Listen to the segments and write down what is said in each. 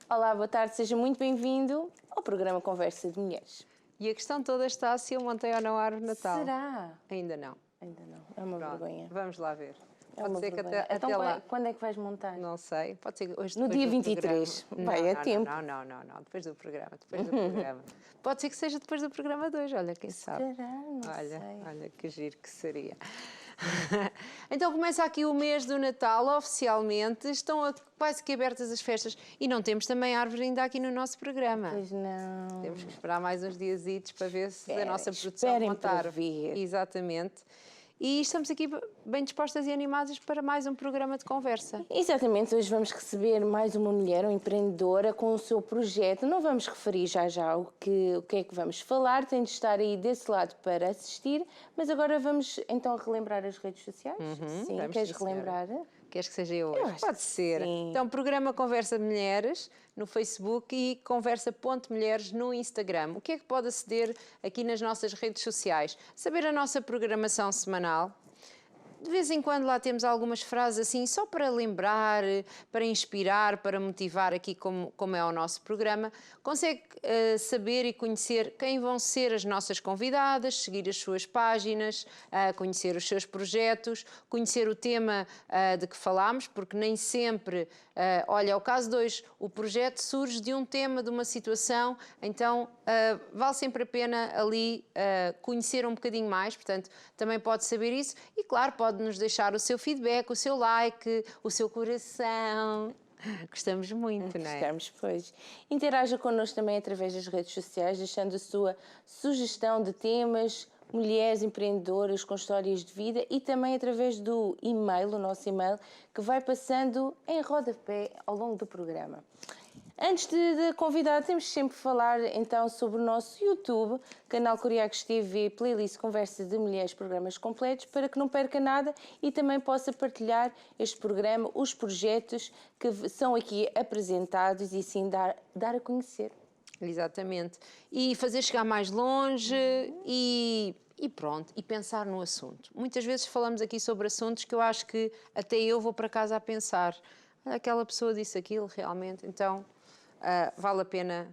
Olá, boa tarde, seja muito bem-vindo ao programa Conversa de Mulheres. E a questão toda está se eu montei ou não a árvore de Natal. Será? Ainda não. Ainda não, é uma Pronto, vergonha. vamos lá ver. É Pode uma ser que vergonha. até Então, lá. quando é que vais montar? Não sei, pode ser hoje No depois dia do 23. programa. Vai, Não, é não, tempo. não, depois do programa, depois do programa. Pode ser que seja depois do programa de hoje, olha, quem sabe. Será? Não sei. Olha, que giro que seria. Então começa aqui o mês do Natal, oficialmente, estão quase que abertas as festas e não temos também árvore ainda aqui no nosso programa. Pois não. Temos que esperar mais uns diazitos para ver se a nossa produção esperem montar. para ver. Exatamente. E estamos aqui bem dispostas e animadas para mais um programa de conversa. Exatamente, hoje vamos receber mais uma mulher, uma empreendedora, com o seu projeto. Não vamos referir já o que é que vamos falar, tem de estar aí desse lado para assistir, mas agora vamos então relembrar as redes sociais. Sim, vamos, queres sim, senhora. relembrar? Queres que seja eu hoje? Eu acho Pode que ser. sim. Então, programa Conversa de Mulheres no Facebook e Conversa.mulheres no Instagram. O que é que pode aceder aqui nas nossas redes sociais? Saber a nossa programação semanal. De vez em quando lá temos algumas frases assim, só para lembrar, para inspirar, para motivar aqui como é o nosso programa. Consegue saber e conhecer quem vão ser as nossas convidadas, seguir as suas páginas, conhecer os seus projetos, conhecer o tema de que falámos, porque nem sempre, olha, é o caso de hoje, o projeto surge de um tema, de uma situação, então vale sempre a pena ali conhecer um bocadinho mais, portanto, também pode saber isso e, claro, pode nos deixar o seu feedback, o seu like, o seu coração. Gostamos muito, não é? Gostamos, pois. Interaja connosco também através das redes sociais, deixando a sua sugestão de temas, mulheres empreendedoras com histórias de vida e também através do e-mail, o nosso e-mail, que vai passando em rodapé ao longo do programa. Antes de convidar, temos sempre que falar então sobre o nosso YouTube, canal Coriacos TV, playlist Conversa de Mulheres, programas completos, para que não perca nada e também possa partilhar este programa, os projetos que são aqui apresentados e assim dar a conhecer. Exatamente. E fazer chegar mais longe e pronto, e pensar no assunto. Muitas vezes falamos aqui sobre assuntos que eu acho que até eu vou para casa a pensar. Aquela pessoa disse aquilo realmente, então vale a pena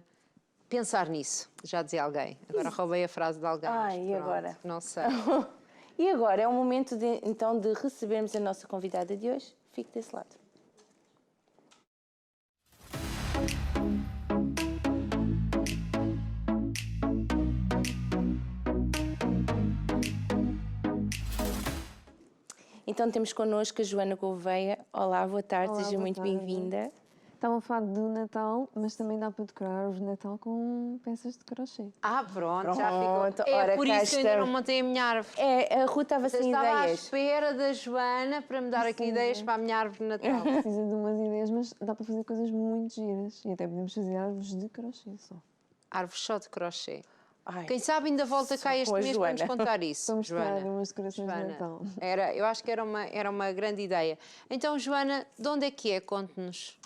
pensar nisso, já dizia alguém. Agora roubei a frase de alguém. Ai, mas e pronto, agora? Não sei. E agora é o momento então de recebermos a nossa convidada de hoje. Fique desse lado. Então temos connosco a Joana Gouveia. Olá, boa tarde, Olá, seja boa muito tarde. bem-vinda. Estava a falar do Natal, mas também dá para decorar a árvore de Natal com peças de crochê. Pronto, já Pronto, ficou. É ora, por cá isso que eu ainda estamos. não montei a minha árvore. A Ruth estava Eu sem estava à ideias. espera da Joana para me dar aqui ideias para a minha árvore de Natal. Precisa de umas ideias, mas dá para fazer coisas muito giras. E até podemos fazer árvores de crochê só. Árvore só de crochê. Ai, Quem sabe ainda volta cá só este com a mês para nos Joana. contar isso, Para mostrar Joana. umas decorações de Natal. Eu acho que era uma grande ideia. Então, Joana, de onde é que é? Conte-nos.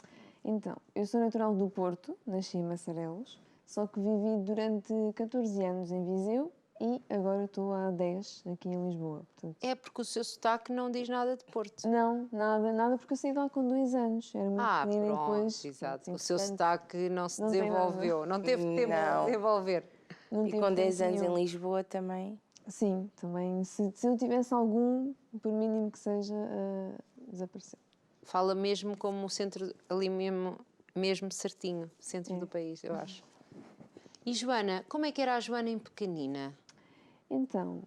Então, eu sou natural do Porto, nasci em Massarelos, só que vivi durante 14 anos em Viseu e agora estou há 10 aqui em Lisboa. Portanto, É porque o seu sotaque não diz nada de Porto. não, nada, porque eu saí de lá com 2 anos. Era muito pequenina e Pronto, depois... exato. O pronto, seu entretanto, sotaque não se não tem desenvolveu, não teve tempo Não. de desenvolver. não E tive com 10 tempo anos em nenhum. Lisboa também. Sim, também. Se eu tivesse algum, por mínimo que seja, desapareceu. Fala mesmo como o centro, ali mesmo certinho, centro do país, eu acho. E Joana, como é que era a Joana em pequenina? Então,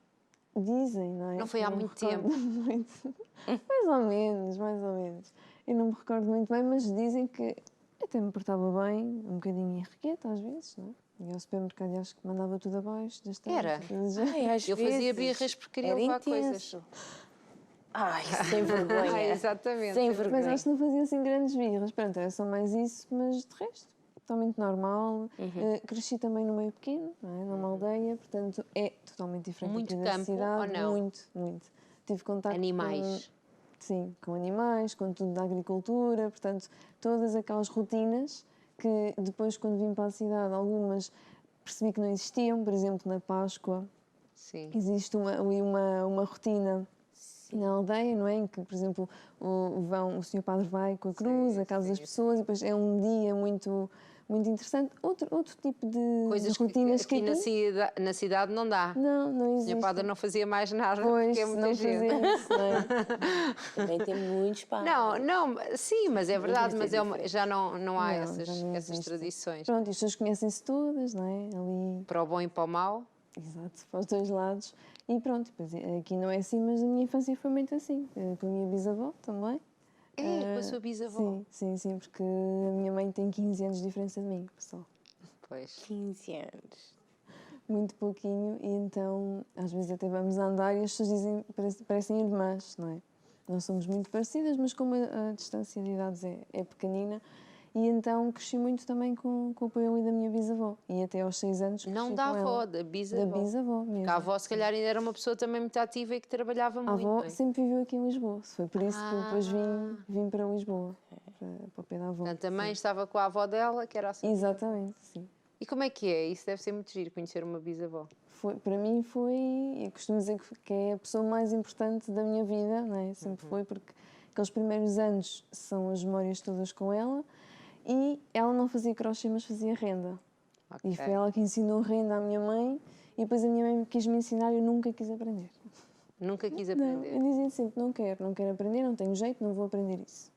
dizem, não é? Não foi há Eu me muito recordo tempo. muito. Mais ou menos, mais ou menos. Eu não me recordo muito bem, mas dizem que até me portava bem, um bocadinho irrequieta às vezes, não é? Ia ao supermercado e acho que mandava tudo abaixo das Era? Ai, às Eu fazia vezes birras porque queria era levar intenso. coisas. Ai, sem vergonha. Exatamente. Sem Mas vergonha. acho que não fazia assim grandes birras. Pronto, era só mais isso, mas de resto, totalmente normal. Cresci também no meio pequeno, não é? Numa aldeia, portanto é totalmente diferente Muito aqui da campo, cidade. ou não? Muito. Tive contacto Animais. Sim, com animais, com tudo da agricultura, portanto, todas aquelas rotinas que depois, quando vim para a cidade, algumas percebi que não existiam. Por exemplo, na Páscoa Sim. existe uma rotina na aldeia, não é? Em que, por exemplo, o senhor padre vai com a cruz à casa das pessoas e depois é um dia muito interessante. Outro tipo de Coisas que rotinas aqui na cidade não dá. não O existe. Sr. Padre não fazia mais nada, Pois, porque é se muita não gente. fazer isso, não é? Também tem muitos padres. Não, sim, mas é verdade, Isso mas é diferente. já não há Não, já não essas existe. tradições. Pronto, e as pessoas conhecem-se todas, não é? Ali, Para o bom e para o mau. exato, para os dois lados. E pronto, depois, aqui não é assim, mas a minha infância foi muito assim. Com a minha bisavó também. Com a sua bisavó. Sim, porque a minha mãe tem 15 anos de diferença de mim, pessoal. Pois. 15 anos. Muito pouquinho, e então às vezes até vamos a andar e as pessoas dizem parecem irmãs, não é? Não somos muito parecidas, mas como a distância de idades é pequenina, e então cresci muito também com o apoio da minha bisavó. E até aos 6 anos cresci Não com da ela. avó, da bisavó. Da bisavó mesmo. Porque a avó, se calhar, ainda era uma pessoa também muito ativa e que trabalhava A muito. avó não é? sempre viveu aqui em Lisboa. Foi por isso que eu depois Ah. vim para Lisboa, para o pé da avó. Portanto, a mãe Sim. estava com a avó dela, que era assim. Exatamente, sim. E como é que é? Isso deve ser muito giro, conhecer uma bisavó. Para mim eu costumo dizer que é a pessoa mais importante da minha vida, não é? Sempre foi, porque aqueles primeiros anos são as memórias todas com ela, e ela não fazia crochê, mas fazia renda. Ok. E foi ela que ensinou renda à minha mãe, e depois a minha mãe quis me ensinar e eu nunca quis aprender. Nunca quis Não, aprender. eu dizia sempre, não quero aprender, não tenho jeito, não vou aprender isso.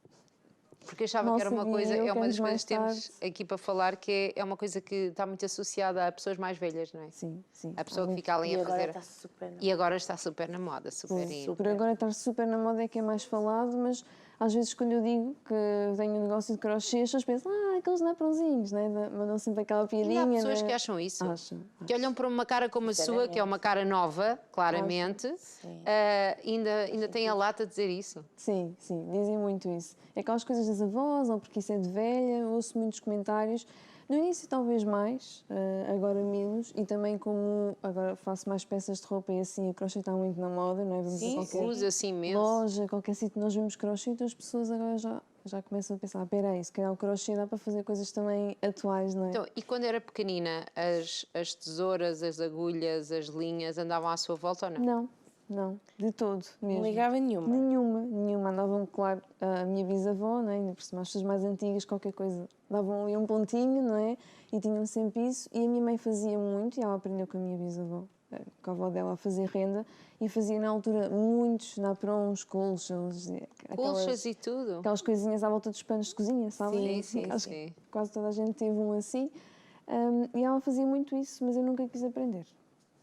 Porque achava Mal que era uma sabia coisa, eu é que uma das anos coisas que mais temos aqui para falar, que é uma coisa que está muito associada a pessoas mais velhas, não é? Sim. A pessoa Há que muito- fica ali E a agora fazer. está super na E agora está super na moda, super in. Por agora estar super na moda é que é mais falado, mas às vezes quando eu digo que tenho um negócio de crochê, as pessoas pensam, aqueles naprãozinhos, né? Mandam sempre aquela piadinha. Ainda há pessoas né? que acham isso. Acham. Que olham para uma cara como a sua, que é uma cara nova, claramente, Sim. ainda tem a lata de dizer isso. Sim, dizem muito isso. É aquelas coisas das avós, ou porque isso é de velha, ouço muitos comentários. No início talvez mais, agora menos, e também como agora faço mais peças de roupa e assim, o crochê está muito na moda, não é? Vamos Sim, a qualquer Usa assim imenso. loja, qualquer sítio nós vemos crochê, então as pessoas agora já começam a pensar, espera aí, se calhar o crochê dá para fazer coisas também atuais, não é? Então, e quando era pequenina, as tesouras, as agulhas, as linhas andavam à sua volta ou não? Não, de todo mesmo. Não ligava nenhuma. Nenhuma. Andavam, claro, a minha bisavó, não é? Ainda por cima, as pessoas mais antigas, qualquer coisa, davam ali um pontinho, não é? E tinham sempre isso. E a minha mãe fazia muito, e ela aprendeu com a minha bisavó, com a avó dela, a fazer renda, e fazia na altura muitos naprons, colchas, Colchas e tudo. aquelas coisinhas à volta dos panos de cozinha, sabe? Sim, Acho que sim. quase toda a gente teve um assim. E ela fazia muito isso, mas eu nunca quis aprender.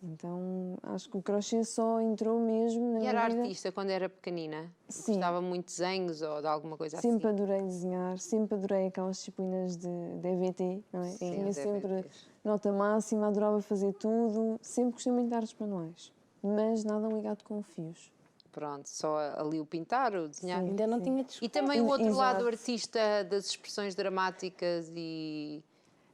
Então, acho que o crochê só entrou mesmo na E minha era vida. artista quando era pequenina? Sim. Gostava muito de desenhos ou de alguma coisa Sempre assim? adorei desenhar, sempre adorei aquelas disciplinas de EVT, não é? Sim, Tinha os sempre EVTs. nota máxima, adorava fazer tudo, sempre gostei muito de artes manuais, mas nada ligado com fios. Pronto, só ali o pintar, o desenhar. Sim. Ainda não tinha E descoberto. também o outro Exato. lado artista das expressões dramáticas e...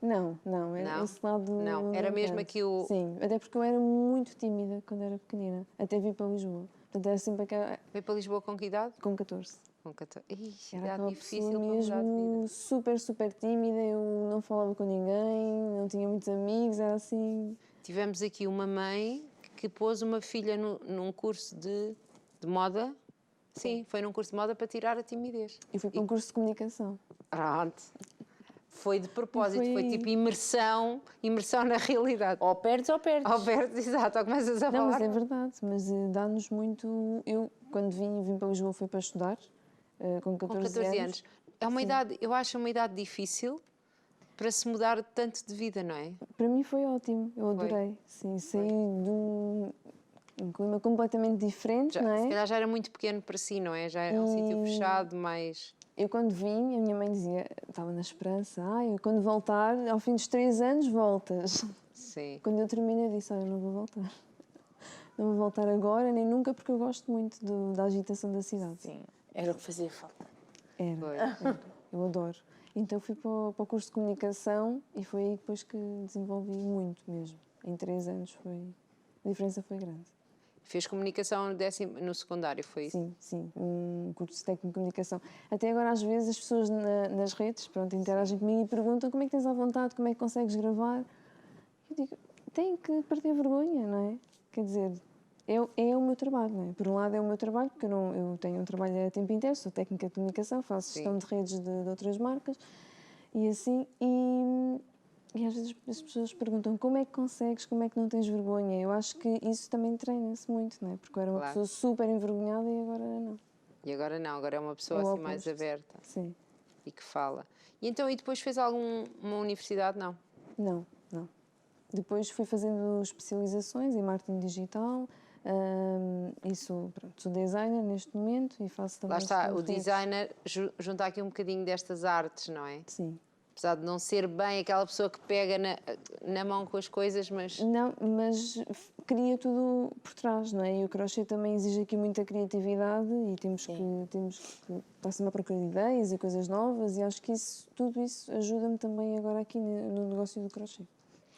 Não, Não? esse lado Não, era mesmo tanto. aqui o... Sim, até porque eu era muito tímida quando era pequenina, até vir para Lisboa. Portanto, era sempre aquela... Veio para Lisboa com que idade? com 14. Com 14. Ixi, Era idade aquela difícil pessoa para mudar de mesmo vida. super tímida, eu não falava com ninguém, não tinha muitos amigos, era assim... Tivemos aqui uma mãe que pôs uma filha num curso de moda. Sim, foi num curso de moda para tirar a timidez. Eu fui para um curso de comunicação. Pronto. Foi de propósito, Foi- foi tipo imersão na realidade. Ou perdes ou perdes. Alberto, exato, ou começas a Não, falar. mas é verdade, mas dá-nos muito... Eu, quando vim para Lisboa, fui para estudar, com 14, Com 14 anos. É uma idade, eu acho uma idade difícil para se mudar tanto de vida, não é? Para mim foi ótimo, eu Foi. adorei. Sim, saí de um clima completamente diferente, não Se é? calhar já era muito pequeno para si, não é? Já era um sítio fechado, mas... Eu quando vim, a minha mãe dizia, estava na esperança, eu quando voltar, ao fim dos 3 anos, voltas. Sim. Quando eu terminei, eu disse, eu não vou voltar. Não vou voltar agora, nem nunca, porque eu gosto muito da agitação da cidade. Sim, era o que fazia falta. Era. Eu adoro. Então fui para o curso de comunicação e foi aí depois que desenvolvi muito mesmo. Em 3 anos a diferença foi grande. Fez comunicação no secundário, foi isso? Sim, um curso de técnico de comunicação. Até agora, às vezes, as pessoas nas redes, pronto, interagem comigo e perguntam como é que tens à vontade, como é que consegues gravar. Eu digo, tem que perder vergonha, não é? Quer dizer, é o meu trabalho, não é? Por um lado é o meu trabalho, porque eu tenho um trabalho a tempo inteiro, sou técnica de comunicação, faço gestão de redes de outras marcas e assim, e às vezes as pessoas perguntam como é que consegues, como é que não tens vergonha? Eu acho que isso também treina-se muito, não é? Porque eu era uma Claro. pessoa super envergonhada e agora não. E agora não, agora é uma pessoa É o assim mais oposto. aberta Sim. e que fala. E então, e depois fez alguma universidade? Não. Não, não. Depois fui fazendo especializações em marketing digital, sou designer neste momento e faço também Lá está, gestão o de redes. designer junta aqui um bocadinho destas artes, não é? Sim. Apesar de não ser bem aquela pessoa que pega na mão com as coisas, mas Não, mas cria tudo por trás, não é? E o crochê também exige aqui muita criatividade e temos que estar sempre à procura de ideias e coisas novas e acho que tudo isso ajuda-me também agora aqui no negócio do crochê.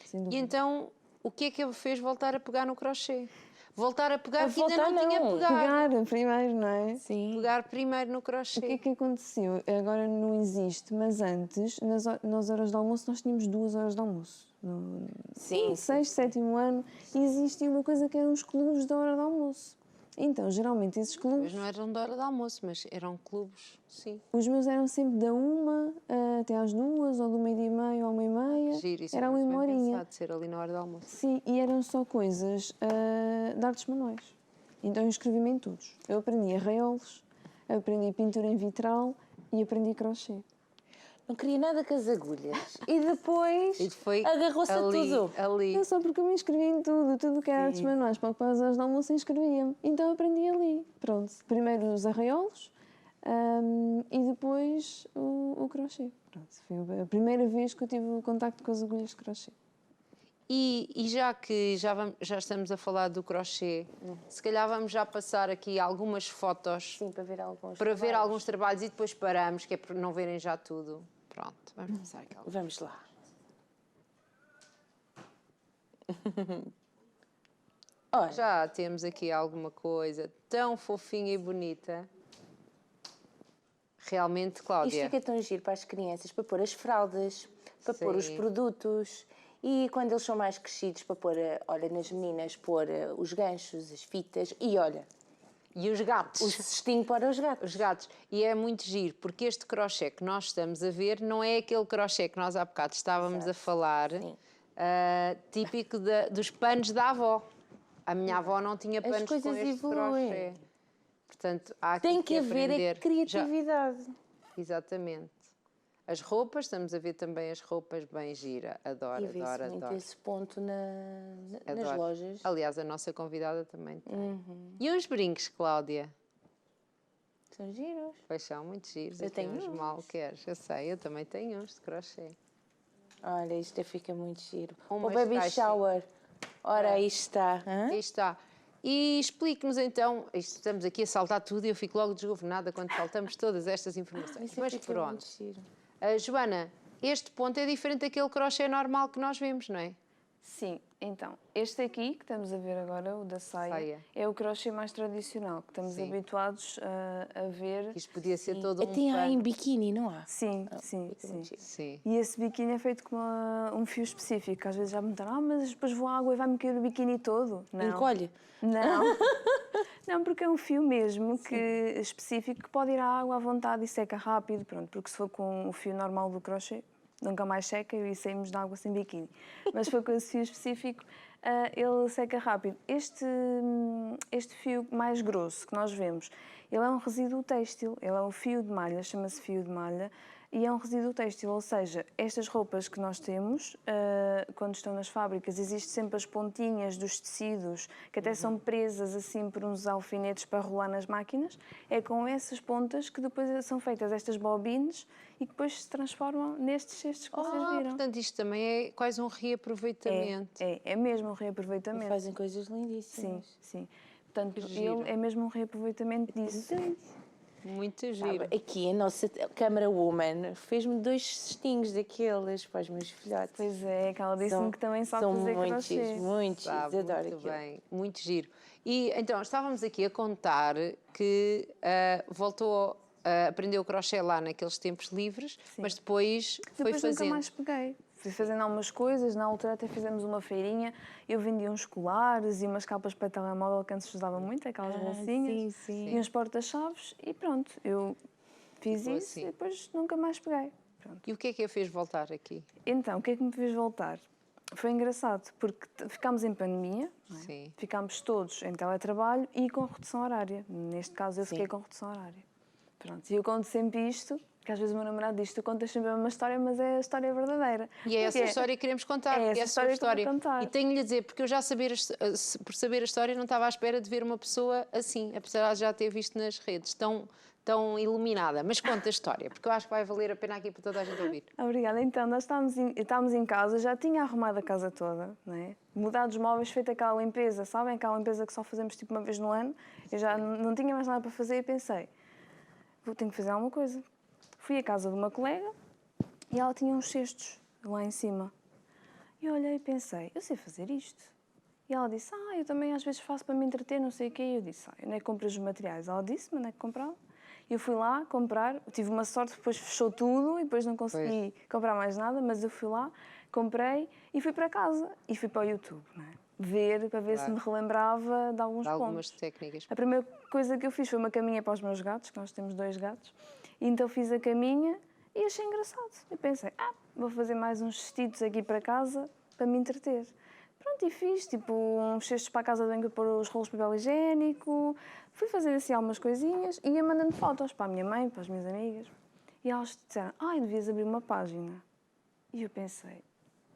Sem E dúvida. então, o que é que a fez voltar a pegar no crochê? Voltar a pegar, que ainda voltar, não tinha não. pegado. Pegar primeiro, não é? Sim. Pegar primeiro no O que é crochê. que aconteceu? Agora não existe, mas antes, nas horas de almoço, nós tínhamos 2 horas de almoço. Sim, No sexto, sétimo ano, existia uma coisa que eram os clubes da hora de almoço. Então, geralmente, esses Mas clubes, não eram da hora de almoço, mas eram clubes, sim. os meus eram sempre da 1 até às 2, ou do meio-dia e meia ao meia-meia. Giro, isso Era é uma muito bem horinha. pensado, ser ali na hora do almoço. Sim, e eram só coisas de artes manuais. Então, eu inscrevi-me em todos. Eu aprendi arraiolos, aprendi pintura em vitral e aprendi crochê. Não queria nada com as agulhas. E depois E foi agarrou-se a ali, tudo. ali. É só porque eu me inscrevi em tudo que era artes manuais, para as horas de almoço inscrevia-me. Então aprendi ali. Pronto, primeiro os arraiolos e depois o crochê. Pronto, foi a primeira vez que eu tive o contacto com as agulhas de crochê. E já que já estamos a falar do crochê, se calhar vamos já passar aqui algumas fotos Sim, para ver alguns para ver trabalhos. alguns trabalhos e depois paramos, que é para não verem já tudo. Pronto, vamos passar aqui alguns. Vamos lá. Olha, Já temos aqui alguma coisa tão fofinha e bonita. Realmente, isto Cláudia. fica tão giro para as crianças, para pôr as fraldas, para pôr os Sim. produtos. E quando eles são mais crescidos, para pôr, olha, nas meninas, pôr os ganchos, as fitas e, olha, E os gatos. o cestinho para os gatos. Os gatos. E é muito giro, porque este crochê que nós estamos a ver não é aquele crochê que nós há bocado estávamos a falar, Sim. típico dos panos da avó. A minha avó não tinha panos com coisas este evoluem. crochê. Portanto, há aqui Tem que haver aprender. a criatividade. Exatamente. As roupas, estamos a ver também as roupas bem gira. Adoro, E vê-se adoro, muito adoro. esse ponto nas Adoro. lojas. Aliás, a nossa convidada também tem. Uhum. E os brincos, Cláudia? São giros. Pois são, muito giros. Eu Aqui tenho uns uns. mal queres. Eu sei, eu também tenho uns de crochê. Olha, isto fica muito giro. Umas O baby caixinhas. shower. Ora, aí está. Hã? Aí está. E explique-nos então, estamos aqui a saltar tudo e eu fico logo desgovernada quando saltamos todas estas informações. Isso Mas fica pronto. muito giro. Joana, este ponto é diferente daquele crochê normal que nós vemos, não é? Sim, então, este aqui que estamos a ver agora, o da saia, Saia. é o crochê mais tradicional, que estamos Sim. habituados a ver. Isto podia ser todo um Até há em pano. biquíni, não há? Sim, sim, fica sim. muito giro. Sim. E esse biquíni é feito com um fio específico. Às vezes já me perguntam, mas depois vou à água e vai-me cair o biquíni todo. Não. Encolhe. Não. Não, porque é um fio mesmo específico que pode ir à água à vontade e seca rápido, pronto, porque se for com o fio normal do crochê, nunca mais seca e saímos da água sem biquíni. Mas se for com esse fio específico, ele seca rápido. Este fio mais grosso que nós vemos, ele é um resíduo têxtil, ele é um fio de malha, chama-se fio de malha, e é um resíduo têxtil, ou seja, estas roupas que nós temos, quando estão nas fábricas, existem sempre as pontinhas dos tecidos, que até são presas assim por uns alfinetes para rolar nas máquinas. É com essas pontas que depois são feitas estas bobines e que depois se transformam nestes cestos que vocês viram. Portanto, isto também é quase um reaproveitamento. É mesmo um E reaproveitamento. fazem coisas lindíssimas. Sim, sim. Portanto, Giro. ele é mesmo um reaproveitamento disso. Muito giro. Aqui a nossa câmara woman fez-me 2 cestinhos daqueles para os meus filhotes. Pois é, que ela disse-me que também sabe são fazer muito crochê. giros, muito giros. Sabe, Adoro muito aquilo. bem, muito giro. E então, estávamos aqui a contar que voltou a aprender o crochê lá naqueles tempos livres, mas depois foi Depois nunca fazendo. mais peguei. Fui fazendo algumas coisas, na altura até fizemos uma feirinha, eu vendia uns colares e umas capas para telemóvel que antes usava muito, aquelas bolsinhas, sim. e uns porta-chaves e pronto, eu fiz Ficou isso assim. e depois nunca mais peguei. Pronto. E o que é que a fez voltar aqui? Então, o que é que me fez voltar? Foi engraçado, porque ficámos em pandemia, não é? Sim. Ficámos todos em teletrabalho e com redução horária. Neste caso, eu fiquei com redução horária. Pronto, e eu conto sempre isto, que às vezes o meu namorado diz, tu contas sempre a mesma história, mas é a história verdadeira. E é essa Porque história que queremos contar, é porque essa é a sua história que eu vou história. contar. E tenho-lhe a dizer, porque eu já por saber a história não estava à espera de ver uma pessoa assim, apesar de já ter visto nas redes, tão iluminada. Mas conta a história, porque eu acho que vai valer a pena aqui para toda a gente ouvir. Obrigada. Então, nós estávamos em casa, já tinha arrumado a casa toda, não é? Mudado os móveis, feito aquela limpeza, sabem? Aquela limpeza que só fazemos tipo uma vez no ano. Eu já não tinha mais nada para fazer e pensei, tenho que fazer alguma coisa. Fui à casa de uma colega e ela tinha uns cestos lá em cima. E eu olhei e pensei, eu sei fazer isto. E ela disse, eu também às vezes faço para me entreter, não sei o quê. E eu disse, onde é que compras os materiais? Ela disse-me onde é que comprava. Eu fui lá comprar, tive uma sorte, depois fechou tudo e depois não consegui comprar mais nada, mas eu fui lá, comprei e fui para casa. E fui para o YouTube, não é? Para ver se me relembrava de alguns Algumas pontos. técnicas. A primeira coisa que eu fiz foi uma caminha para os meus gatos, que nós temos 2 gatos. E então fiz a caminha e achei engraçado. Eu pensei, vou fazer mais uns vestidos aqui para casa para me entreter. Pronto, e fiz tipo uns cestos para a casa de banho para pôr os rolos de papel higiênico. Fui fazer assim algumas coisinhas e ia mandando fotos para a minha mãe, para as minhas amigas. E elas disseram, devias abrir uma página. E eu pensei,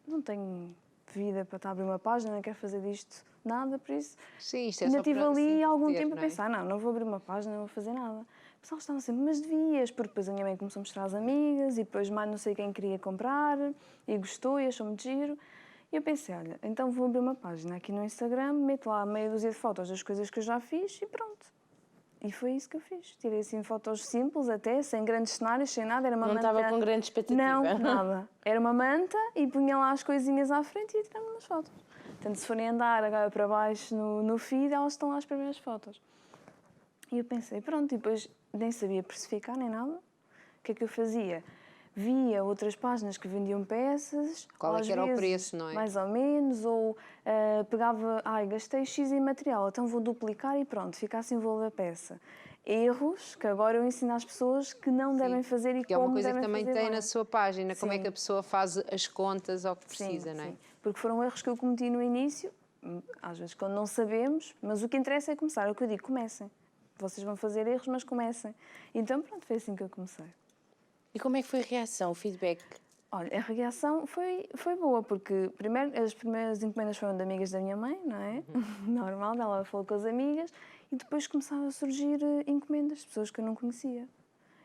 não tenho vida para estar a abrir uma página, não quero fazer disto nada, por isso. Sim, isto é Ainda só tive para se ali algum entreter, tempo a não é? pensar, não vou abrir uma página, não vou fazer nada. Mas elas estavam sempre, mas devias, porque depois a minha mãe começou a mostrar às amigas e depois mais não sei quem queria comprar e gostou e achou muito giro. E eu pensei, olha, então vou abrir uma página aqui no Instagram, meto lá meia dúzia de fotos das coisas que eu já fiz e pronto. E foi isso que eu fiz. Tirei assim fotos simples até, sem grandes cenários, sem nada. Era uma Não manta... estava com grande expectativa. Não, nada. Era uma manta e punha lá as coisinhas à frente e ia tirando umas fotos. Portanto, se forem andar agora para baixo no feed, elas estão lá as primeiras fotos. E eu pensei, pronto, e depois nem sabia precificar nem nada. O que é que eu fazia? Via outras páginas que vendiam peças. Qual é às que era o vezes, preço, não é? mais ou menos, ou pegava, gastei X em material, então vou duplicar e pronto, fica assim o valor da peça. Erros que agora eu ensino às pessoas que não devem fazer e Que é uma como coisa que devem também fazer tem bem. na sua página, como é Sim. que a pessoa faz as contas ao que precisa, Sim, não é? sim. Porque foram erros que eu cometi no início, às vezes quando não sabemos, mas o que interessa é começar. É o que eu digo, comecem. Vocês vão fazer erros, mas comecem. Então pronto, foi assim que eu comecei. E como é que foi a reação, o feedback? Olha, a reação foi boa, porque primeiro, as primeiras encomendas foram de amigas da minha mãe, não é? Normal, ela falou com as amigas, e depois começaram a surgir encomendas de pessoas que eu não conhecia.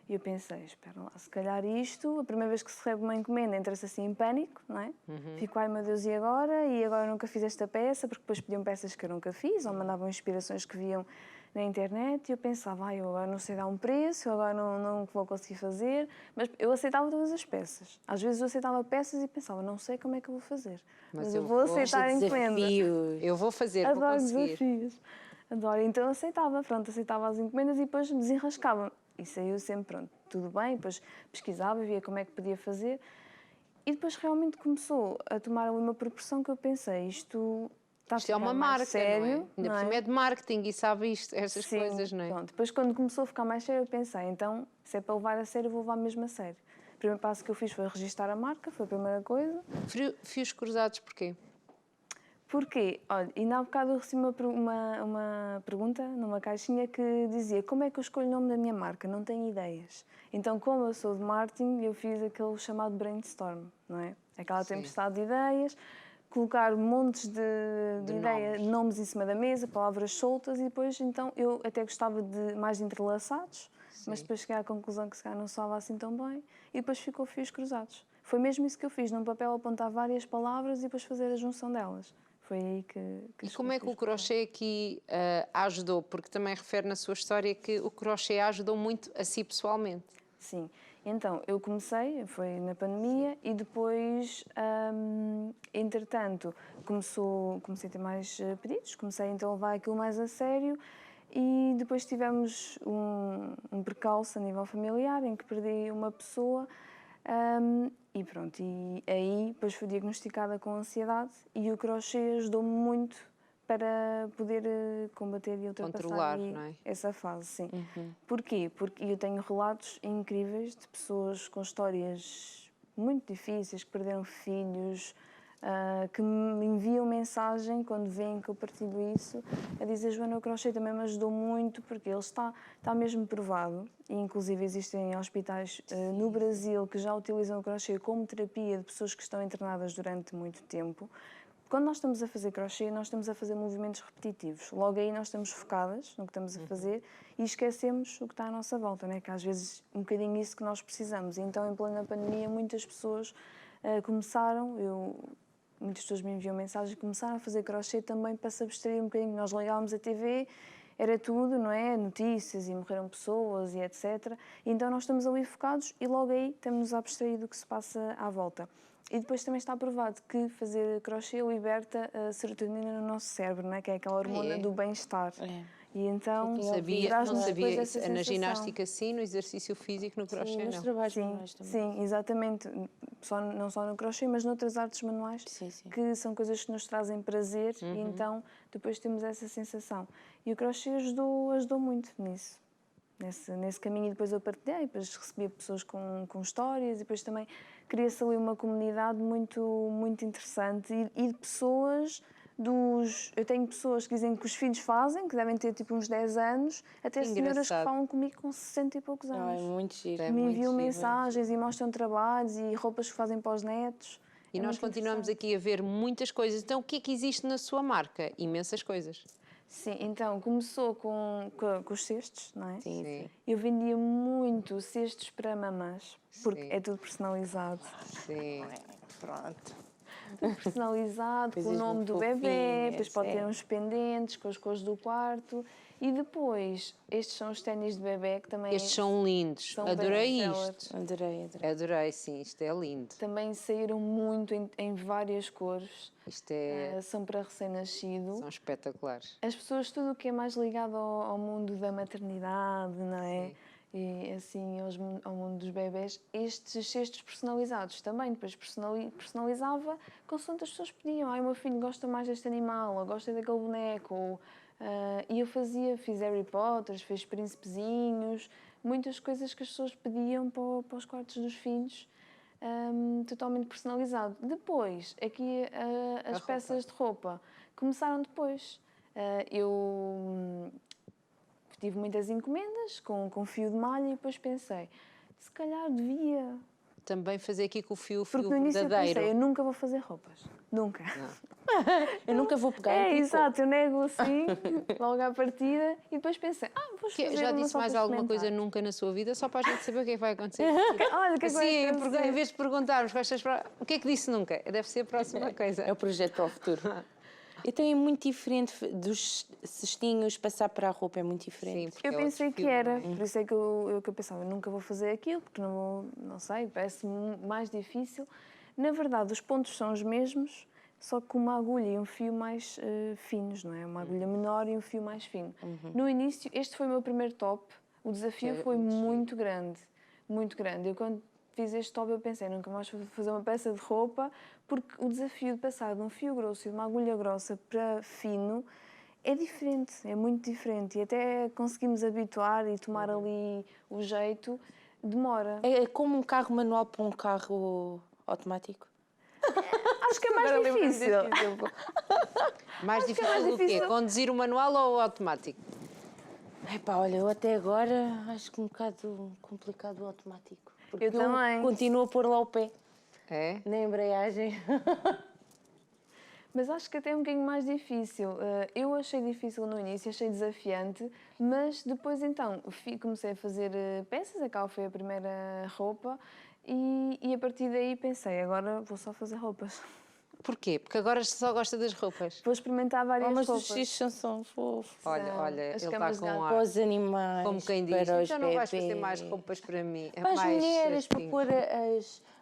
E eu pensei, espera lá, se calhar isto, a primeira vez que se recebe uma encomenda, entra-se assim em pânico, não é? Fico, ai meu Deus, e agora? E agora eu nunca fiz esta peça, porque depois pediam peças que eu nunca fiz, ou mandavam inspirações que viam na internet, e eu pensava, eu agora não sei dar um preço, eu agora não vou conseguir fazer, mas eu aceitava todas as peças. Às vezes eu aceitava peças e pensava, não sei como é que eu vou fazer, mas eu vou aceitar a encomenda. Desafios. Eu vou fazer, vou Adoro conseguir. desafios. Adoro. Então eu aceitava, pronto, aceitava as encomendas e depois desenrascava. E saiu sempre, pronto, tudo bem, depois pesquisava, via como é que podia fazer. E depois realmente começou a tomar ali uma proporção que eu pensei, isto está a Isto é ficar uma mais marca, sério, não é? Ainda por não cima é de marketing e sabe isto, estas Sim, coisas, não é? pronto. Depois quando começou a ficar mais sério, eu pensei, então, se é para levar a sério, eu vou levar mesmo a sério. O primeiro passo que eu fiz foi registar a marca, foi a primeira coisa. Fios cruzados porquê? Porquê? Olha, ainda há bocado eu recebi uma pergunta numa caixinha que dizia como é que eu escolho o nome da minha marca? Não tenho ideias. Então, como eu sou de marketing, eu fiz aquele chamado brainstorm, não é? Aquela tempestade de ideias, colocar montes de ideias, nomes em cima da mesa, palavras soltas e depois, então, eu até gostava de mais entrelaçados, mas depois cheguei à conclusão que se calhar não soava assim tão bem e depois ficou fios cruzados. Foi mesmo isso que eu fiz, num papel apontar várias palavras e depois fazer a junção delas. Foi aí que E como é que o crochê aqui ajudou? Porque também refere na sua história que o crochê ajudou muito a si pessoalmente. Sim. Então, eu comecei, foi na pandemia, e depois, entretanto, comecei a ter mais pedidos, comecei então a levar aquilo mais a sério e depois tivemos um percalço a nível familiar em que perdi uma pessoa E pronto, e aí depois fui diagnosticada com ansiedade e o crochê ajudou-me muito para poder combater e ultrapassar Controlar, aí não é? essa fase, sim. Porquê? Porque eu tenho relatos incríveis de pessoas com histórias muito difíceis, que perderam filhos, que me enviam mensagem quando veem que eu partilho isso, a dizer: Joana, o crochê também me ajudou muito, porque ele está mesmo provado, e inclusive existem hospitais no Brasil que já utilizam o crochê como terapia de pessoas que estão internadas durante muito tempo. Quando nós estamos a fazer crochê, nós estamos a fazer movimentos repetitivos. Logo aí nós estamos focadas no que estamos a fazer e esquecemos o que está à nossa volta, né? Que às vezes um bocadinho isso que nós precisamos. Então, em plena pandemia, muitas pessoas começaram, muitas pessoas me enviam mensagens, começaram a fazer crochê também para se abstrair um bocadinho. Nós ligávamos a TV, era tudo, não é? Notícias e morreram pessoas e etc. Então nós estamos ali focados e logo aí estamos a abstrair do que se passa à volta. E depois também está provado que fazer crochê liberta a serotonina no nosso cérebro, não é? Que é aquela hormona do bem-estar. É. E então Sabia, não traz-nos depois sabia essa isso. Na sensação. ginástica sim, no exercício físico, no crochê Sim, nos não. trabalhos Sim, manuais também. sim, exatamente. Não só no crochê, mas noutras artes manuais, Sim, sim. que são coisas que nos trazem prazer e então depois temos essa sensação. E o crochê ajudou muito nisso. Nesse caminho, e depois eu partilhei, depois recebia pessoas com histórias e depois também cria-se ali uma comunidade muito interessante e de pessoas eu tenho pessoas que dizem que os filhos fazem, que devem ter tipo uns 10 anos, até Que senhoras que engraçado. falam comigo com 60 e poucos Não, é anos. muito giro. É Me muito enviam giro. mensagens e mostram trabalhos e roupas que fazem para os netos. E É nós muito continuamos interessante. aqui a ver muitas coisas. Então, o que é que existe na sua marca? Imensas coisas. Sim, então começou com os cestos, não é? Sim, Sim. sim. Eu vendia muito cestos para mamãs, porque Sim. é tudo personalizado. Sim. Pronto. Tudo personalizado, com o Coisas nome muito do bebê, depois fofinhas, pode ter é. uns pendentes com as cores do quarto. E depois, estes são os ténis de bebê que também Estes são lindos. são Adorei best-seller. isto. Adorei, adorei. Adorei, sim. Isto é lindo. Também saíram muito em várias cores. Isto é... São para recém-nascido. São espetaculares. As pessoas, tudo o que é mais ligado ao mundo da maternidade, não é? Sim. E assim, ao mundo dos bebés, estes cestos personalizados também, depois personalizava consoante as pessoas pediam. Ai, o meu filho gosta mais deste animal, ou gosta daquele boneco. E eu fiz Harry Potter, fiz príncipezinhos, muitas coisas que as pessoas pediam para os quartos dos filhos. Totalmente personalizado. Depois, aqui as roupa. peças de roupa começaram depois. Eu tive muitas encomendas com fio de malha e depois pensei, se calhar devia. Também fazer aqui com o fio Porque no início eu verdadeiro. pensei, eu nunca vou fazer roupas. Nunca. Eu nunca vou pegar em tricô. Exato, eu nego assim, logo à partida, e depois pensei, vou fazer Já uma disse só mais para alguma coisa experimentar. nunca na sua vida, só para a gente saber o que é que vai acontecer. Olha, o que é que vai Assim, acontecer? em vez de perguntarmos o que é que disse nunca, deve ser a próxima coisa. É o projeto para o futuro. Então é muito diferente dos cestinhos, passar para a roupa é muito Sim, diferente. porque Eu é outro pensei que fio, era, não é? por isso é que eu pensava, eu nunca vou fazer aquilo, porque não sei, parece-me mais difícil. Na verdade, os pontos são os mesmos, só que com uma agulha e um fio mais finos, não é? Uma agulha menor e um fio mais fino. No início, este foi o meu primeiro top, o desafio Que é foi muito giro. muito grande, muito grande. Eu quando fiz este top eu pensei, nunca mais vou fazer uma peça de roupa, porque o desafio de passar de um fio grosso e de uma agulha grossa para fino é diferente, é muito diferente. E até conseguimos habituar e tomar ali o jeito, demora. É como um carro manual para um carro automático. Acho que é mais Agora lembro-me difícil. deste exemplo. Mais difícil do quê? difícil. Conduzir o manual ou o automático? Epá, olha, eu até agora acho que um bocado complicado o automático. Porque Eu também. continuo a pôr lá o pé É? na embreagem. Mas acho que até é um bocadinho mais difícil. Eu achei difícil no início, achei desafiante, mas depois então comecei a fazer peças, aquela foi a primeira roupa, e a partir daí pensei, agora vou só fazer roupas. Porquê? Porque agora só gosta das roupas. Vou experimentar várias Mas os roupas. xixos são fofos. Olha, as ele está camas de com gato. ar. Para os animais, Como quem diz, para os então não vais fazer bebés. mais roupas para mim. Para as mais mulheres, para cestinhos. pôr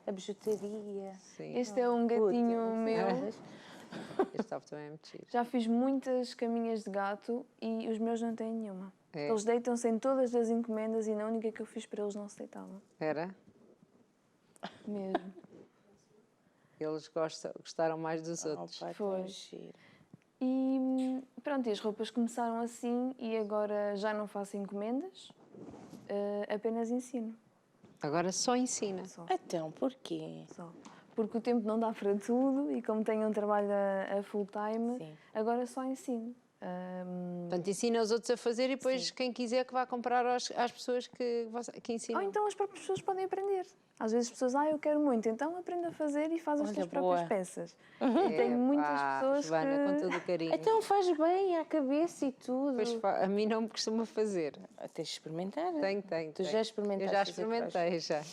a bijuteria. Sim, Este é um gatinho Puta, meu. este top também é muito giro. Já fiz muitas caminhas de gato e os meus não têm nenhuma. É. Eles deitam-se em todas as encomendas e na única que eu fiz para eles não se deitavam. Era? mesmo. Eles gostaram mais dos outros. Opa, Foi. tão giro. E pronto, e as roupas começaram assim e agora já não faço encomendas, apenas ensino. Agora só ensina. Só, Então, porquê? só. Porque o tempo não dá para tudo e como tenho um trabalho a full time, Sim. agora só ensino. Portanto, ensina os outros a fazer e depois quem quiser que vá comprar às pessoas que ensinam. Ou então as próprias pessoas podem aprender. Às vezes as pessoas, eu quero muito, então aprende a fazer e faz as Olha, tuas boa. próprias peças. E tenho muitas pessoas Joana, com que... todo o carinho. Então faz bem à cabeça e tudo. Pois a mim não me costuma fazer. Tens de experimentar. Tenho. Tu já experimentaste? Eu já fazer crochê? experimentei, já.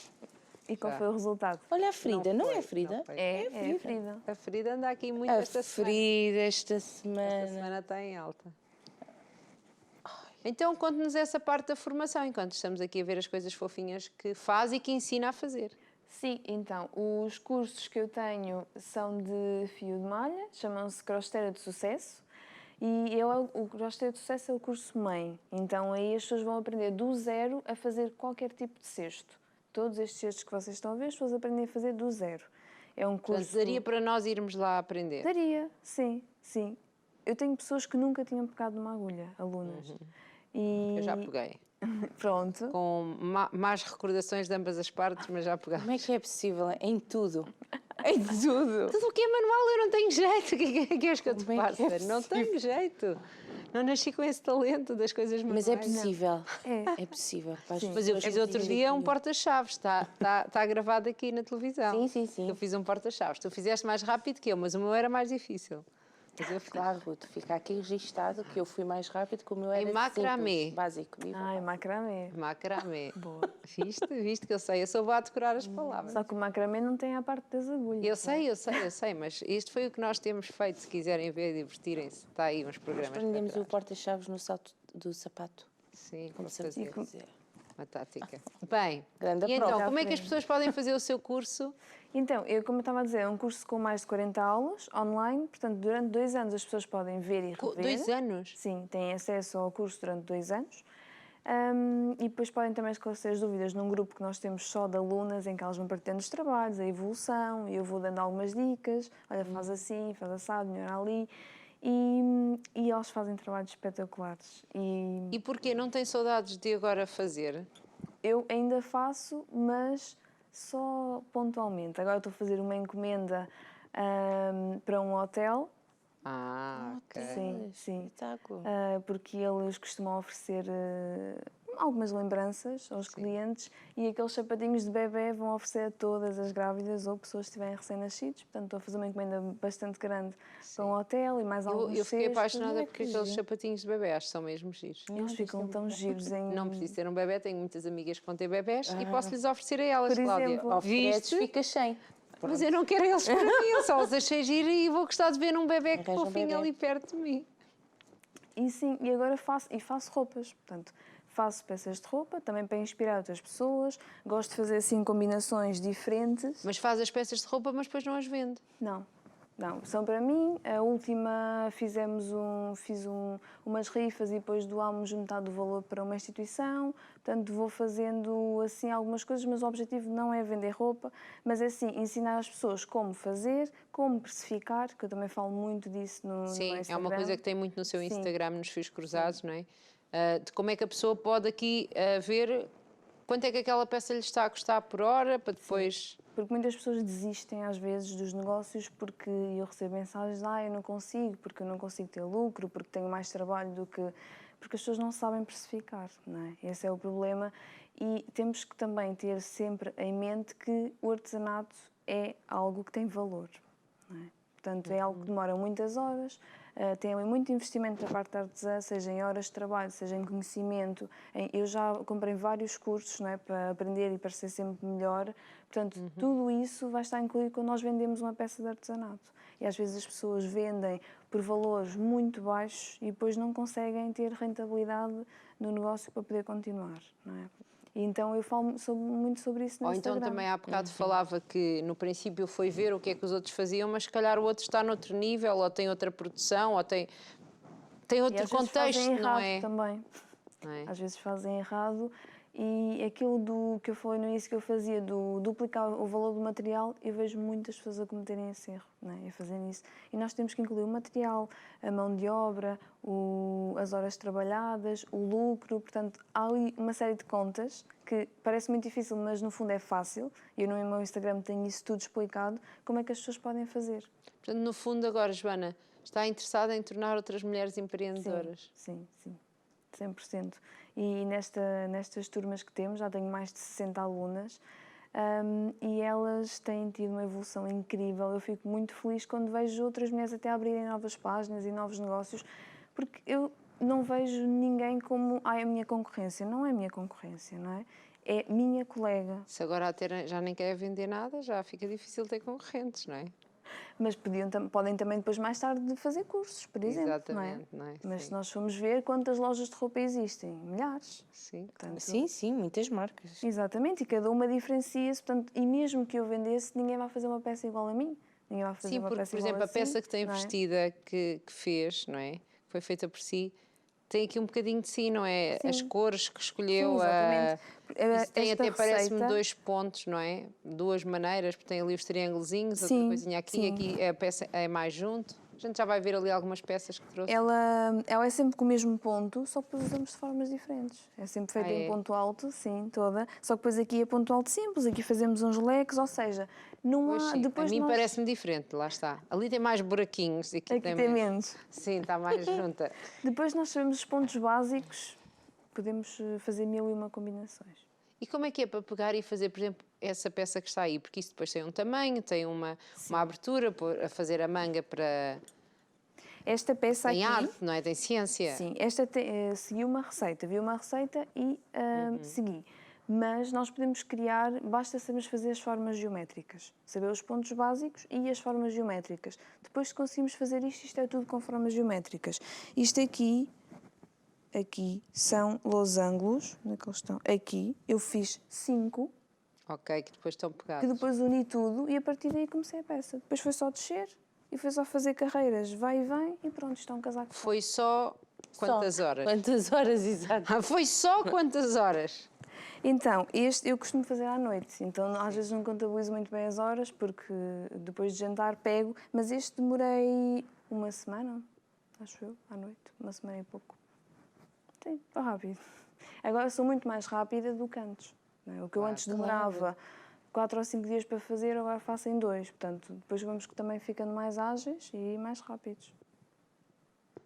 E qual Já. foi o resultado? Olha a Frida, não, foi, é a Frida? não foi. É a Frida. A Frida anda aqui muito A esta semana. Frida esta Esta semana. semana está em alta. Então, conte-nos essa parte da formação, enquanto estamos aqui a ver as coisas fofinhas que faz e que ensina a fazer. Sim, então, os cursos que eu tenho são de fio de malha, chamam-se Crosteira de Sucesso. E o Crosteira de Sucesso é o curso mãe. Então, aí as pessoas vão aprender do zero a fazer qualquer tipo de cesto. Todos estes cestos que vocês estão a ver, as pessoas aprendem a fazer do zero. É um curso... Portanto, daria para nós irmos lá aprender. Daria, sim, sim. Eu tenho pessoas que nunca tinham pegado numa agulha, alunas. E... Eu já peguei. Pronto. Com más recordações de ambas as partes, mas já peguei. Como é que é possível? Em tudo. Em tudo. Tudo o que é manual eu não tenho jeito. O que é que és que eu te Como é que é faça? Não tenho jeito. Não nasci com esse talento das coisas manuais. Mas é possível. É. É possível. Para as Sim. Mas eu pessoas fiz outro conseguirem dia um aquilo. porta-chaves, está gravado aqui na televisão. Sim, sim, sim. Eu fiz um porta-chaves. Tu fizeste mais rápido que eu, mas o meu era mais difícil. Mas eu fiz. Claro, Ruth, fica aqui registado que eu fui mais rápido que o meu era Em macramê. simples, básico. Viva. Ai, macramê. Macramê. Boa. Viste que eu sei, eu sou boa a decorar as palavras. Só que o macramê não tem a parte das agulhas. Eu sei, mas isto foi o que nós temos feito. Se quiserem ver, divertirem-se, está aí uns programas. Prendemos para o trás. porta-chaves no salto do sapato. Sim, Como para sabia fazer dizer. uma tática. Bem, Grande e então, prova. como é que as pessoas podem fazer o seu curso? Então, como eu estava a dizer, é um curso com mais de 40 aulas, online. Portanto, durante 2 anos as pessoas podem ver e rever. 2 anos? Sim, têm acesso ao curso durante 2 anos. E depois podem também esclarecer as dúvidas num grupo que nós temos só de alunas, em que elas vão partilhando os trabalhos, a evolução, e eu vou dando algumas dicas. Olha, faz assim, faz assado, melhor ali. E elas fazem trabalhos espetaculares. E porquê? Não tem saudades de agora fazer? Eu ainda faço, mas só pontualmente. Agora estou a fazer uma encomenda para um hotel. Ok. Sim, sim. Espetáculo. Porque eles costumam oferecer algumas lembranças aos clientes e aqueles sapatinhos de bebê vão oferecer a todas as grávidas ou pessoas que estiverem recém-nascidos. Portanto, estou a fazer uma encomenda bastante grande para um hotel e mais alguns Eu fiquei cestos. apaixonada Olha por que aqueles giro. sapatinhos de bebê, acho que são mesmo giros. Eles ficam tão giros em... Não preciso ter um bebê, tenho muitas amigas que vão ter bebés e posso-lhes oferecer a elas, Por Cláudia. exemplo. Ofereces, Viste? fica sem. Mas eu não quero eles para mim, eu só os achei giro e vou gostar de ver um bebê que Arranja um fofinho bebé. ali perto de mim. E sim, e agora faço roupas, portanto, faço peças de roupa, também para inspirar outras pessoas, gosto de fazer assim combinações diferentes. Mas faz as peças de roupa, mas depois não as vende. Não, são para mim. A última fiz umas rifas e depois doámos metade do valor para uma instituição, portanto vou fazendo assim algumas coisas, mas o objetivo não é vender roupa, mas é assim, ensinar as pessoas como fazer, como precificar, que eu também falo muito disso no Sim, Instagram. é uma coisa que tem muito no seu Sim. Instagram, nos fios cruzados, não é? De como é que a pessoa pode aqui ver quanto é que aquela peça lhe está a custar por hora, para depois... Porque muitas pessoas desistem às vezes dos negócios porque eu recebo mensagens, eu não consigo, porque eu não consigo ter lucro, porque tenho mais trabalho do que... Porque as pessoas não sabem precificar, não é? Esse é o problema. E temos que também ter sempre em mente que o artesanato é algo que tem valor, não é? Portanto, é algo que demora muitas horas, tem muito investimento da parte da artesã, seja em horas de trabalho, seja em conhecimento. Eu já comprei vários cursos, não é, para aprender e para ser sempre melhor. Portanto, tudo isso vai estar incluído quando nós vendemos uma peça de artesanato. E às vezes as pessoas vendem por valores muito baixos e depois não conseguem ter rentabilidade no negócio para poder continuar, não é? E então eu falo muito sobre isso no Ou então Instagram. também há bocado falava que no princípio foi ver o que é que os outros faziam, mas se calhar o outro está noutro nível, ou tem outra produção, ou tem E outro às vezes contexto, fazem não errado é? também. Não é? Às vezes fazem errado E aquilo que eu falei no início que eu fazia, do duplicar o valor do material, eu vejo muitas pessoas a cometerem esse erro, não é? A fazerem isso. E nós temos que incluir o material, a mão de obra, as horas trabalhadas, o lucro. Portanto, há ali uma série de contas que parece muito difícil, mas no fundo é fácil. Eu no meu Instagram tenho isso tudo explicado, como é que as pessoas podem fazer. Portanto, no fundo agora, Joana, está interessada em tornar outras mulheres empreendedoras? Sim, 100%. E nestas turmas que temos, já tenho mais de 60 alunas, e elas têm tido uma evolução incrível. Eu fico muito feliz quando vejo outras mulheres até abrirem novas páginas e novos negócios, porque eu não vejo ninguém como a minha concorrência. Não é minha concorrência, não é? É minha colega. Se agora já nem quer vender nada, já fica difícil ter concorrentes, não é? Mas podem também depois mais tarde fazer cursos, por exemplo. Exatamente, não é? Mas se nós formos ver quantas lojas de roupa existem, milhares. Sim. Portanto, Sim, muitas marcas. exatamente, e cada uma diferencia-se, portanto, e mesmo que eu vendesse, ninguém vai fazer uma peça igual a mim. Ninguém vai fazer Sim, uma porque, peça por igual exemplo, a assim, peça que tem não é? vestida que fez, não é? Que foi feita por si, tem aqui um bocadinho de si, não é? Sim. As cores que escolheu, Sim, exatamente. isso tem Esta até, parece-me, receita- 2 pontos, não é? 2 maneiras, porque tem ali os triângulozinhos, outra Sim, coisinha aqui, sim. aqui a peça é mais junto. A gente já vai ver ali algumas peças que trouxe. Ela é sempre com o mesmo ponto, só que depois usamos de formas diferentes. É sempre feita em é? ponto alto, sim, toda. Só que depois aqui é ponto alto simples, aqui fazemos uns leques, ou seja, não Pois há... sim, Depois a mim nós... parece-me diferente, lá está. Ali tem mais buraquinhos, aqui, Aqui tem menos. Sim, está mais junta. Depois nós sabemos os pontos básicos, podemos fazer 1001 combinações. E como é que é para pegar e fazer, por exemplo, essa peça que está aí? Porque isso depois tem um tamanho, tem uma abertura, a fazer a manga para... Esta peça Tem aqui... arte, não é? Tem ciência. Sim, esta segui uma receita, vi uma receita e segui. Mas nós podemos criar, basta sabermos fazer as formas geométricas, saber os pontos básicos e as formas geométricas. Depois que conseguimos fazer isto é tudo com formas geométricas. Isto aqui são losangos, onde é que eles estão? Aqui, eu fiz 5, Ok, que depois estão que pegados. depois uni tudo e a partir daí comecei a peça. Depois foi só descer e foi só fazer carreiras, vai e vem e pronto, está um casaco. Foi só quantas horas? Quantas horas, exato. Foi só quantas horas? Então, este eu costumo fazer à noite, então às vezes não contabilizo muito bem as horas, porque depois de jantar pego, mas este demorei uma semana, acho eu, à noite, uma semana e pouco. Sim, foi rápido. Agora sou muito mais rápida do que antes. Não é? O que eu antes demorava 4 ou 5 dias para fazer, agora faço em 2. Portanto, depois vamos também ficando mais ágeis e mais rápidos.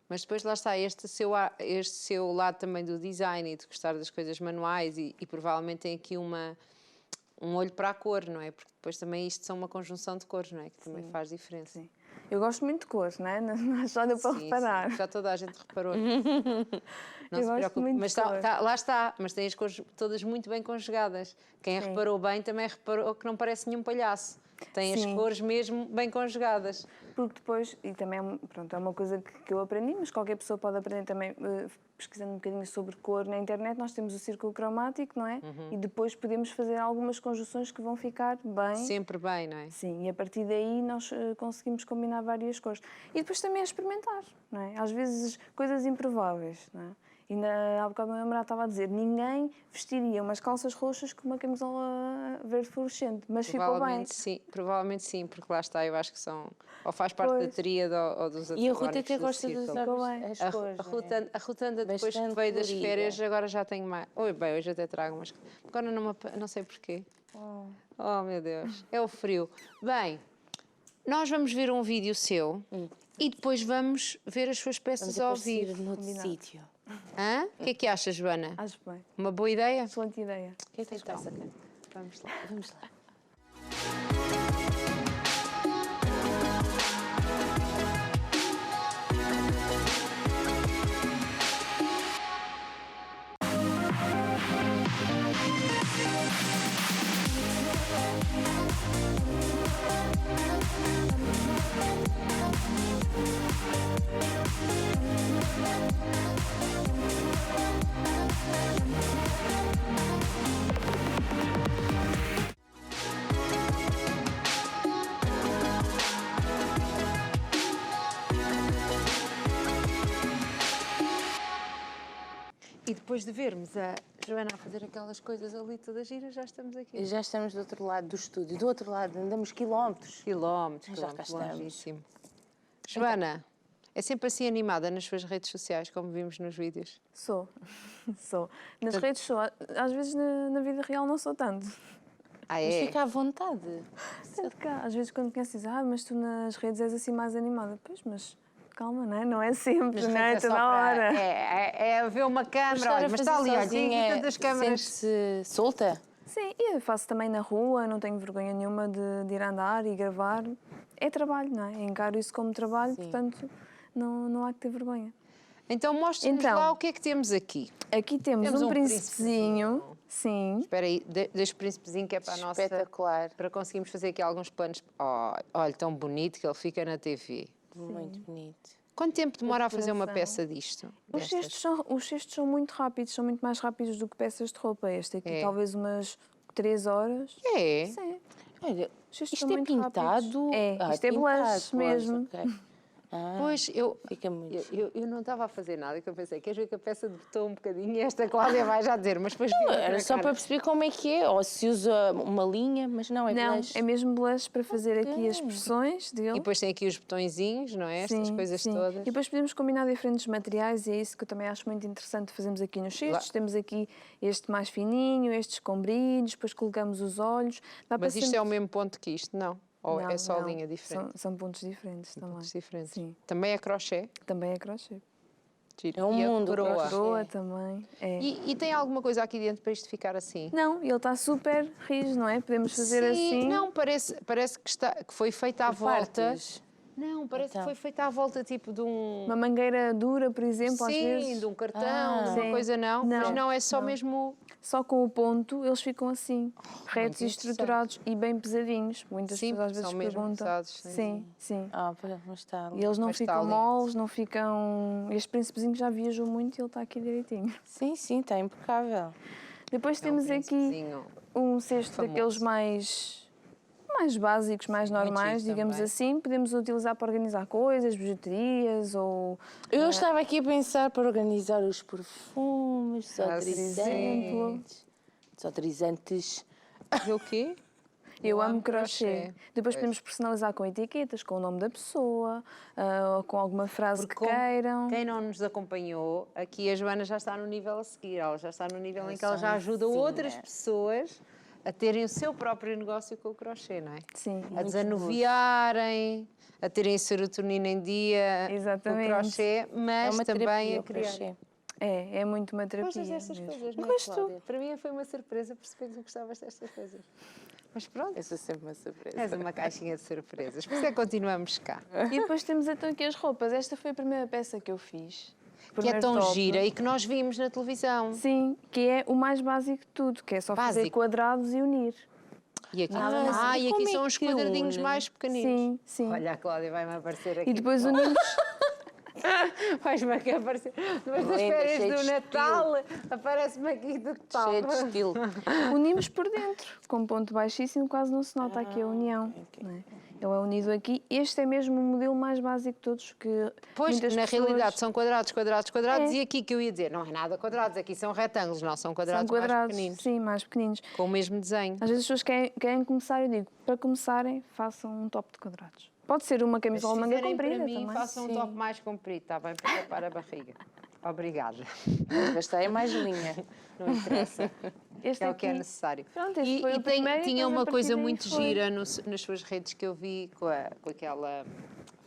Mas depois lá está, este seu lado também do design e de gostar das coisas manuais e provavelmente tem aqui um olho para a cor, não é? Porque depois também isto são uma conjunção de cores, não é? Que também faz diferença. Sim. Eu gosto muito de cores, não é? Não só deu para reparar. Sim, já toda a gente reparou. Não Eu se gosto preocupe. muito Mas de cor. lá está, mas tem as cores todas muito bem conjugadas. Quem Sim. reparou bem também reparou que não parece nenhum palhaço. Tem as Sim. cores mesmo bem conjugadas. Porque depois, e também pronto, é uma coisa que eu aprendi, mas qualquer pessoa pode aprender também, pesquisando um bocadinho sobre cor na internet, nós temos o círculo cromático, não é? E depois podemos fazer algumas conjunções que vão ficar bem. Sempre bem, não é? Sim, e a partir daí nós conseguimos combinar várias cores. E depois também é experimentar, não é? Às vezes coisas improváveis, não é? E há bocado o meu namorado estava a dizer, ninguém vestiria umas calças roxas com uma camisola verde fluorescente, mas ficou bem. Provavelmente sim, porque lá está, eu acho que são, ou faz parte da Pois. tríade ou dos E a Ruth antagónicos até do gosta de círculo. usar Ficou bem. as A cores. Ruth anda depois que Bastante veio das colorida. férias, agora já tenho mais. Oi, bem, hoje até trago, mas agora não sei porquê. Oh, meu Deus, é o frio. Bem, nós vamos ver um vídeo seu e depois vamos ver as suas peças ao Vamos aparecer vivo. noutro Combinado. sítio. Hã? O que é que achas, Joana? Acho bem. Uma boa ideia? Excelente ideia. O que é que tens para essa cara? Vamos lá. Vamos lá. E depois de vermos a Joana, a fazer aquelas coisas ali todas giras, já estamos aqui. Já estamos do outro lado do estúdio. Do outro lado andamos quilómetros. Quilómetros, Já cá quilómetros, estamos. longíssimo. Joana, é sempre assim animada nas suas redes sociais, como vimos nos vídeos? Sou. Sou. Nas redes sou. Às vezes na vida real não sou tanto. Ah, Mas é? fica à vontade. Tanto cá, às vezes quando conheces, mas tu nas redes és assim mais animada. Pois, mas calma, não é? Não é sempre, Nas não é? redes é Toda só para- hora. É ver uma câmera, olha, mas está ali, olha, tem aqui tantas câmaras. Sente-se solta? Sim, e eu faço também na rua, não tenho vergonha nenhuma de ir andar e gravar. É trabalho, não é? Encaro isso como trabalho, portanto não há que ter vergonha. Então mostra-nos Então. lá o que é que temos aqui. Aqui temos Temos um um príncipezinho. Sim. Espera aí, deixa o príncipezinho que é para a nossa... Espetacular. Para conseguirmos fazer aqui alguns planos. Oh, olha, tão bonito que ele fica na TV. Muito bonito. Quanto tempo demora a fazer uma decoração. peça disto? Os cestos são muito rápidos, são muito mais rápidos do que peças de roupa. Este aqui É. talvez umas 3 horas. É? Sim. Olha, Os cestos isto são é muito pintado? rápidos. É, Ah, isto é pintado, blush pois, mesmo. ok. Ah, Pois, eu fica muito. eu não estava a fazer nada, que eu pensei, queres ver que a peça debutou um bocadinho e esta Cláudia vai já dizer, mas depois... vi Era outra só cara. para perceber como é que é, ou se usa uma linha, mas não, é Não, blush. é mesmo blush para fazer aqui Ok. as expressões dele. E depois tem aqui os botõezinhos, não é? Estas coisas todas. E depois podemos combinar diferentes materiais e é isso que eu também acho muito interessante fazermos aqui nos cestos. Lá- Temos aqui este mais fininho, estes com brilhos, depois colocamos os olhos. Dá Mas para isto sempre- é o mesmo ponto que isto, não? Ou é Não, só não. linha diferente? São pontos diferentes também. Pontos diferentes. Sim, Também é crochê? também é crochê. Giro. É um E a mundo, coroa? crochê. Coroa também. É. E tem alguma coisa aqui dentro para isto ficar assim? Não, ele está super rijo, não é? Podemos fazer Sim, assim. não, parece que foi feita à Por volta. partes. Não, parece Então. que foi feita à volta tipo de um... Uma mangueira dura, por exemplo, às Sim, vezes. de um cartão, Ah. de uma Sim. coisa não. Não, Mas não, é só não. mesmo... Só com o ponto eles ficam assim, retos e interessante. estruturados e bem pesadinhos. Muitas Sim, pessoas às vezes são mesmo perguntam. pesados, sim. Sim, sim. Ah, mas está E eles não Mas está ficam lindo. moles, não ficam. Este príncipezinho já viajou muito e ele está aqui direitinho. Sim, sim, está impecável. Depois temos aqui príncipezinho um cesto famoso. daqueles mais básicos, mais normais, giro digamos também. assim. Podemos utilizar para organizar coisas, bijuterias ou. Eu estava aqui a pensar para organizar os perfumes, Ah, sim. desodorizantes. E o quê? Eu amo amo crochê. crochê. Depois Pois. podemos personalizar com etiquetas, com o nome da pessoa, ou com alguma frase que Como queiram. Quem não nos acompanhou, aqui a Joana já está no nível a seguir. Ela já está no nível em Eu que ela sou já ajuda ensina. outras pessoas a terem o seu próprio negócio com o crochê, não é? Sim. A desanuviarem, a terem serotonina em dia Exatamente. com o crochê, mas É uma também terapia a o criar. crochê. É muito uma terapia. Gostas destas mesmo. coisas, não é, Gosto. Cláudia? Para mim foi uma surpresa perceber que tu gostavas destas coisas. Mas pronto, Essa é sempre uma surpresa. és uma caixinha de surpresas. Por isso é que continuamos cá. E depois temos então aqui as roupas. Esta foi a primeira peça que eu fiz. Que é Primeiro tão top. gira e que nós vimos na televisão. Sim, que é o mais básico de tudo, que é só fazer Básico. quadrados e unir. E aqui, Nada mais. e Como aqui é são que os se quadradinhos une? mais pequeninos. Sim, sim. Olha, a Cláudia vai-me aparecer aqui. E depois unimos. Vais-me aqui aparecer. Depois das Linda, férias cheio do de Natal, aparece-me aqui do tal. Cheio de estilo. Unimos por dentro, com ponto baixíssimo, quase não se nota aqui a união. ok. Não é? Ele é unido aqui. Este é mesmo o modelo mais básico de todos, que Pois, muitas na pessoas realidade são quadrados, quadrados, quadrados. É. E aqui que eu ia dizer, não é nada quadrados, aqui são retângulos, não, são quadrados, são quadrados, mais pequeninos. sim, mais pequeninos. Com o mesmo desenho. Às vezes as pessoas querem começar, eu digo, para começarem, façam um top de quadrados. Pode ser uma Mas se camisola manga fizerem comprida para mim, também. façam um Sim. top mais comprido, está bem, para tapar a barriga. Obrigada. Gastar é mais linha. Não interessa. Este É o que é aqui. necessário. Pronto, este foi o tem- primeiro e tinha depois a uma partir coisa daí muito foi. gira nas suas redes que eu vi com aquela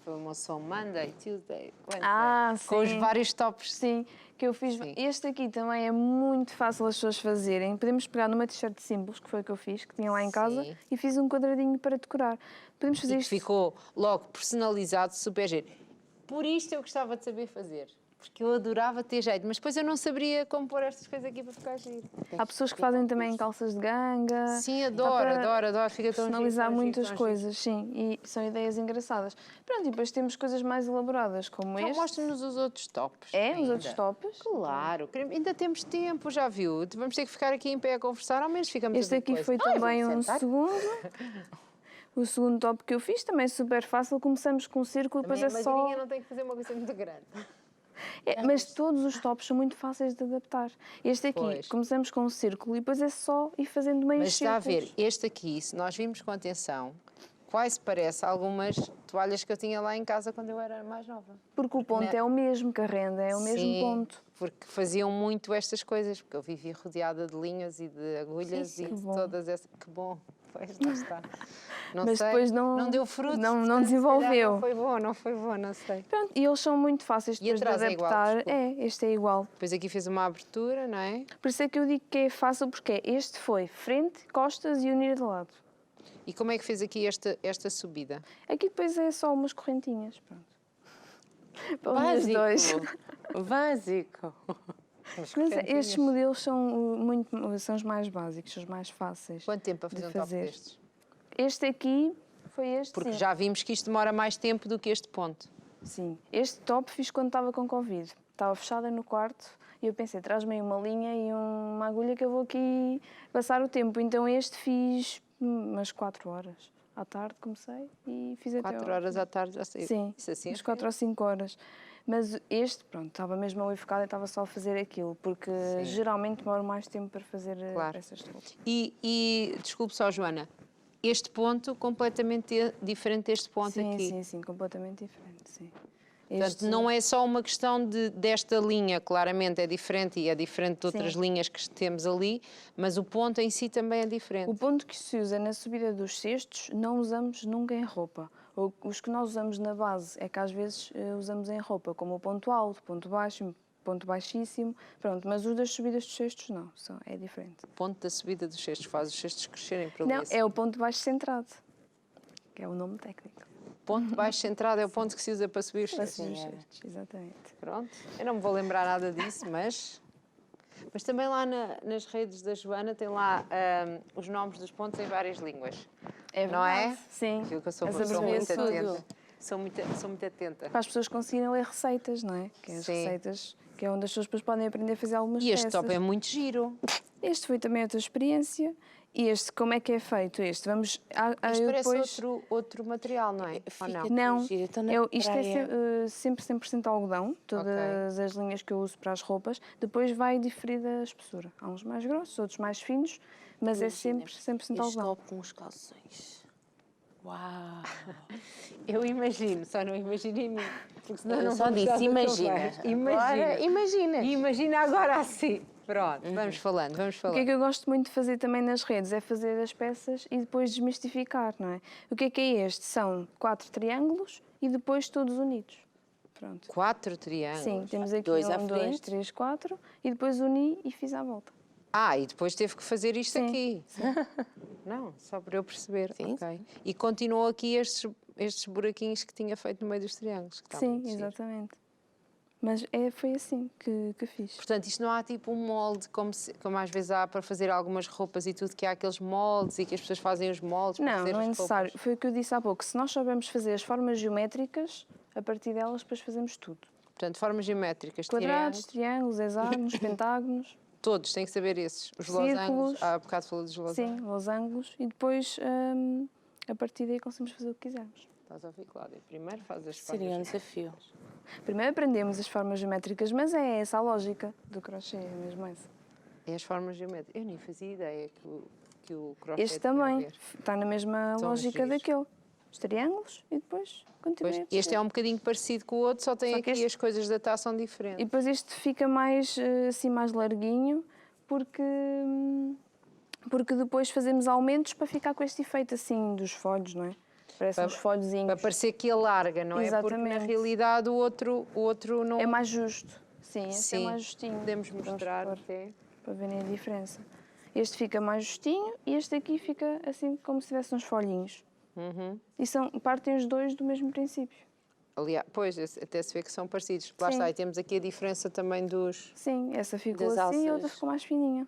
famosa Monday, Tuesday, Wednesday, Ah, com os sim. vários tops. Sim, que eu fiz. Sim. Este aqui também é muito fácil as pessoas fazerem. Podemos pegar numa t-shirt de símbolos, que foi o que eu fiz, que tinha lá em casa, Sim. e fiz um quadradinho para decorar. Podemos fazer E que isto. ficou logo personalizado, super giro. Por isto eu gostava de saber fazer, porque eu adorava ter jeito, mas depois eu não saberia como pôr estas coisas aqui para ficar giro. Há pessoas que fazem também em calças de ganga. Sim, Dá adoro, para adoro, fica tão giro. personalizar tão giro, muitas tão giro. coisas, sim, e são ideias engraçadas. Pronto, e depois temos coisas mais elaboradas, como Então este. mostra-nos os outros tops. É, os ainda. outros tops. Claro, ainda temos tempo, já viu? Vamos ter que ficar aqui em pé a conversar, ao menos ficamos Este a ver aqui coisa. foi também vou um sentar. segundo. O segundo top que eu fiz também é super fácil. Começamos com um círculo, Também depois a é só. magrinha não tem que fazer uma coisa muito grande. Mas todos os tops são muito fáceis de adaptar. Este aqui, Pois. começamos com um círculo e depois é só ir fazendo meios Mas está a círculos. ver, este aqui, se nós vimos com atenção, quase parece algumas toalhas que eu tinha lá em casa quando eu era mais nova. Porque o ponto é o mesmo, que a renda é o mesmo Sim, ponto. porque faziam muito estas coisas, porque eu vivia rodeada de linhas e de agulhas e Que de bom. todas essas. Que bom, pois lá está. Não Mas sei, depois não deu frutos. não portanto, se calhar desenvolveu. não foi bom, não sei. Pronto, e eles são muito fáceis E depois de atrás é igual, adaptar. desculpa. Este é igual. Depois aqui fez uma abertura, não é? Por isso é que eu digo que é fácil, porque este foi frente, costas e unir de lado. E como é que fez aqui esta subida? Aqui depois é só umas correntinhas, pronto. Para unir os dois. Básico. Umas Mas correntinhas. estes modelos são os mais básicos, os mais fáceis. Quanto tempo a fazer de um top fazer. destes? Este aqui foi este, Porque sim. já vimos que isto demora mais tempo do que este ponto. Sim. Este top fiz quando estava com Covid. Estava fechada no quarto e eu pensei, traz-me aí uma linha e uma agulha que eu vou aqui passar o tempo. Então este fiz umas 4 horas. À tarde comecei e fiz até 4 horas à tarde já sei. Sim, Isso assim é umas 4 ou 5 horas. Mas este, pronto, estava mesmo ali focada e estava só a fazer aquilo, porque geralmente demora mais tempo para fazer Claro. essas roupas. E desculpe só, Joana, este ponto completamente diferente deste ponto Sim, aqui. sim, sim, completamente diferente, sim. Portanto, não é só uma questão desta linha, claramente é diferente e é diferente de outras linhas que temos ali, mas o ponto em si também é diferente. O ponto que se usa na subida dos cestos não usamos nunca em roupa. Os que nós usamos na base é que às vezes usamos em roupa, como o ponto alto, ponto baixo, ponto baixíssimo, pronto, mas os das subidas dos cestos não, é diferente. O ponto da subida dos cestos faz os cestos crescerem para Não, ali. é o ponto baixo centrado, que é o nome técnico. Ponto baixo centrado é o ponto que se usa para subir os Para cestos. subir os cestos, exatamente. Pronto, eu não me vou lembrar nada disso, mas também lá nas redes da Joana tem lá os nomes dos pontos em várias línguas. É Não é? verdade, sim. Aquilo que eu sou As uma pessoa muito abreviações. atenta. Sou muito atenta. Para as pessoas conseguirem ler receitas, não é? Que é as Sim. receitas, que é onde as pessoas depois podem aprender a fazer algumas E este peças. top é muito giro. Este foi também outra experiência. E este, como é que é feito? Este, vamos... Isto eu parece depois... outro material, não é? Ou Fica não? Não, giro, então na isto é praia. sempre 100% algodão, todas as linhas que eu uso para as roupas. Depois vai diferir da espessura. Há uns mais grossos, outros mais finos, mas é sempre 100% Este algodão. top com os calções. Uau! Eu imagino, só não imagino em mim. Porque senão Eu não só vou gostar disse, do teu imagina. beijo. Agora, imagina. Imagina agora assim. Pronto, vamos falando. O que é que eu gosto muito de fazer também nas redes é fazer as peças e depois desmistificar, não é? O que é este? São 4 triângulos e depois todos unidos. Pronto. 4 triângulos. Sim, temos aqui Dois à 1, 2, frente. 3, 4 e depois uni e fiz à volta. E depois teve que fazer isto Sim, aqui. Não, só para eu perceber. Sim, Ok. E continuou aqui estes buraquinhos que tinha feito no meio dos triângulos. Que está Sim, muito giro. exatamente. Mas foi assim que fiz. Portanto, isto não há tipo um molde, como às vezes há para fazer algumas roupas e tudo, que há aqueles moldes e que as pessoas fazem os moldes para Não, fazer não é as necessário. roupas. Foi o que eu disse há pouco. Se nós soubermos fazer as formas geométricas, a partir delas depois fazemos tudo. Portanto, formas geométricas, Quadrados, triângulos, triângulos, hexágonos, pentágonos. todos têm que saber esses. Os Círculos. losangos, há bocado falou dos losangos. Sim, losangos. E depois, a partir daí, conseguimos fazer o que quisermos. Estás a ouvir, Cláudia? Primeiro faz as Seria um formas. desafio. Primeiro aprendemos as formas geométricas, mas é essa a lógica do crochê, é mesmo essa. É as formas geométricas. Eu nem fazia ideia que o crochê Este tinha a também ver. está na mesma São lógica giros. daquele. Os triângulos e depois continua. Pois, este é um bocadinho parecido com o outro, só tem Só que aqui este- as coisas da taça são E diferentes. depois este fica mais, assim, mais larguinho, porque depois fazemos aumentos para ficar com este efeito, assim, dos folhos, não é? Parecem uns folhozinhos. Para parecer que alarga, não é? Porque na Exatamente. realidade o outro não... É mais justo. Sim, este Sim, é mais justinho. podemos Vamos mostrar pôr até. para verem a diferença. Este fica mais justinho e este aqui fica assim como se tivesse uns folhinhos. E partem os dois do mesmo princípio. Aliás, pois, até se vê que são parecidos. Lá Sim. está, e temos aqui a diferença também dos... Sim, essa ficou Das assim e a alças. outra ficou mais fininha.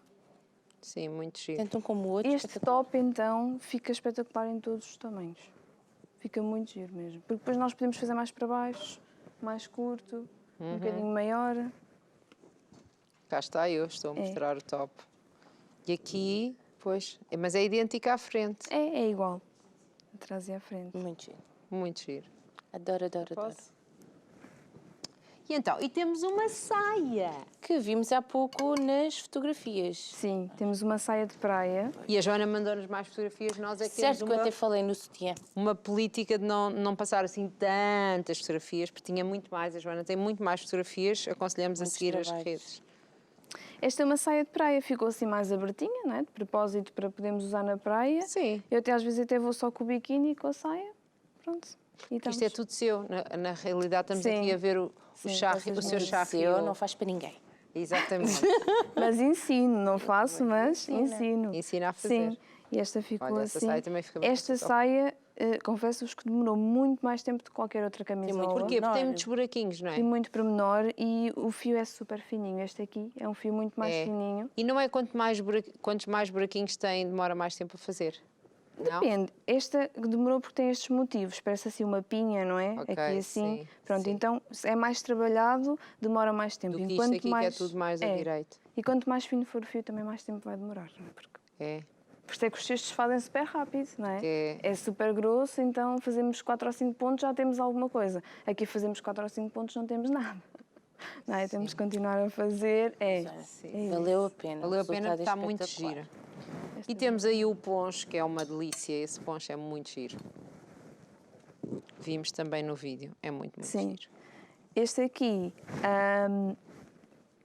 Sim, muito giro. Tanto um como o outro. Este top, então, fica espetacular em todos os tamanhos. Fica muito giro mesmo. Porque depois nós podemos fazer mais para baixo, mais curto, um bocadinho maior. Cá está eu, estou a É. mostrar o top. E aqui, pois, mas é idêntica à frente. É igual. Atrás e à frente. Muito giro. Muito giro. Adoro, adoro, adoro. Posso? E então, e temos uma saia. Que vimos há pouco nas fotografias. Sim, temos uma saia de praia. E a Joana mandou-nos mais fotografias, nós é que Certo temos que eu até falei no sutiã. uma política de não passar assim tantas fotografias, porque tinha muito mais, a Joana tem muito mais fotografias, aconselhamos a Muitos seguir as trabalhos. redes. Esta é uma saia de praia, ficou assim mais abertinha, não é? De propósito para podermos usar na praia. Sim. Eu até às vezes até vou só com o biquíni e com a saia. Pronto. E Isto é estamos. tudo seu, na realidade estamos Sim. aqui a ver o Sim, charro, vocês o seu não- charro. Seu não faz para ninguém. Exatamente. Mas ensino, não faço, mas ensino. Ensina a fazer. Sim, e esta ficou Olha, essa assim. saia também fica muito Esta top. saia, confesso-vos que demorou muito mais tempo do que qualquer outra camisola. Porquê? Porque tem Menor. muitos buraquinhos, não é? E muito pormenor e o fio é super fininho. Este aqui é um fio muito mais É. fininho. E não é quantos mais buraquinhos tem, demora mais tempo a fazer? Não? Depende. Esta demorou porque tem estes motivos. Parece assim uma pinha, não é? Ok, aqui assim. sim, Pronto, sim. então é mais trabalhado, demora mais tempo. Do que isto aqui, que é tudo mais a direito. E quanto mais fino for o fio, também mais tempo vai demorar. Não é? Porque É. por isso é que os cestos fazem super rápido, não é? É. É super grosso, então fazemos 4 ou 5 pontos, já temos alguma coisa. Aqui fazemos 4 ou 5 pontos, não temos nada. Não é? Temos que continuar a fazer. Sim. Valeu a pena. Valeu a O pena, resultado é está muito espetacular. gira. E temos aí o poncho, que é uma delícia. Esse poncho é muito giro. Vimos também no vídeo. É muito Sim. giro. Este aqui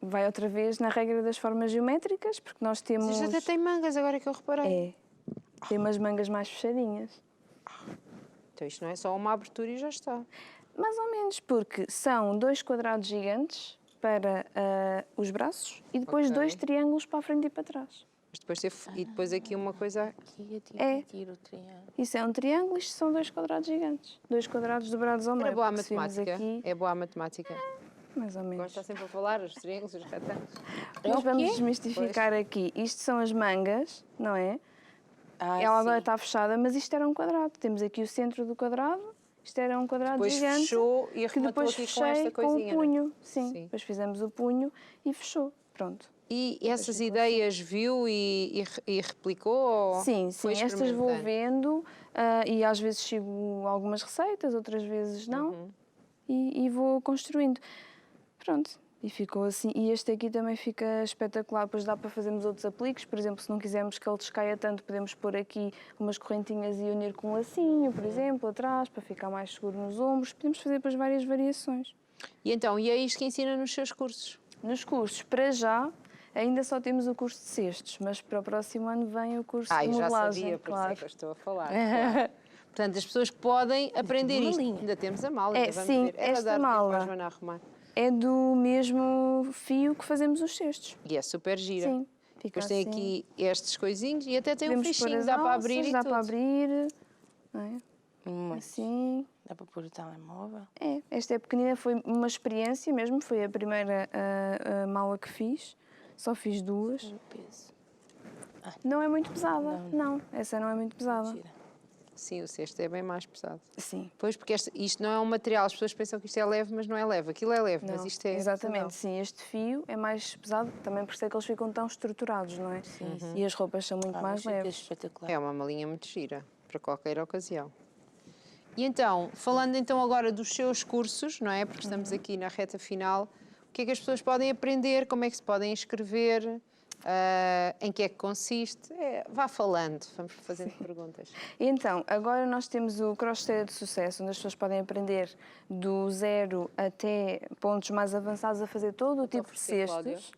vai outra vez na regra das formas geométricas, porque nós temos. Isto até tem mangas, agora que eu reparei. É. Tem umas mangas mais fechadinhas. Então isto não é só uma abertura e já está. Mais ou menos, porque são 2 quadrados gigantes para os braços e depois Ok. 2 triângulos para a frente e para trás. Mas depois e depois aqui uma coisa. Aqui É. tiro o triângulo. Isso é um triângulo, isto são 2 quadrados gigantes. 2 quadrados dobrados ao meio. Era boa a porque se vimos matemática. aqui, É boa a matemática. mais ou menos. Agora está sempre a falar, os triângulos, os retângulos. Mas o vamos quê? desmistificar aqui. Isto são as mangas, não é? Ah, Ela agora sim. está fechada, mas isto era um quadrado. Temos aqui o centro do quadrado. Isto era um quadrado Depois gigante. fechou e que arrematou depois aqui fechei com esta coisinha. o não é? punho. Sim. Sim. Depois fizemos o punho e fechou. Pronto. E essas ideias viu e replicou? Ou Sim, foi sim. Estas vou experimentando? vendo e às vezes sigo algumas receitas, outras vezes não. Uhum. E vou construindo. Pronto. E ficou assim. E este aqui também fica espetacular. Depois dá para fazermos outros apliques. Por exemplo, se não quisermos que ele descaia tanto, podemos pôr aqui umas correntinhas e unir com um lacinho, por exemplo, atrás, para ficar mais seguro nos ombros. Podemos fazer depois várias variações. E então, e é isto que ensina nos seus cursos? Nos cursos, para já, ainda só temos o curso de cestos, mas para o próximo ano vem o curso de Eu já modelagem, sabia, por isso é claro. que eu estou a falar. Claro. Portanto, as pessoas podem aprender isto. malinha. Ainda temos a mala, É, ainda vamos sim, ver. Era esta dar tempo mala. à Joana arrumar. É do mesmo fio que fazemos os cestos. E é super gira. Sim, fica Depois tem assim. aqui estes coisinhos e até tem um Podemos pôr fichinho, as dá para alças, abrir e dá tudo. para abrir. Não é? Muito. Assim. Dá para pôr o telemóvel. É, esta é pequenina, foi uma experiência mesmo, foi a primeira mala que fiz. Só fiz 2. O peso. Não é muito pesada, não. Essa não é muito pesada. Gira. Sim, o cesto é bem mais pesado. Sim. Pois, porque isto não é um material, as pessoas pensam que isto é leve, mas não é leve. Aquilo é leve, mas Não, isto é exatamente, artesanal. sim. Este fio é mais pesado, também por isso é que eles ficam tão estruturados, não é? Sim, E as roupas são muito Ah, mais mas fica leves. espetacular. É uma malinha muito gira, para qualquer ocasião. E então, falando então agora dos seus cursos, não é? Porque estamos aqui na reta final, o que é que as pessoas podem aprender, como é que se podem inscrever, em que é que consiste? Vá falando, vamos fazendo perguntas. Então, agora nós temos o crocheteira de sucesso, onde as pessoas podem aprender do 0 até pontos mais avançados a fazer todo o tipo de Oferecer, Cláudia? cestos.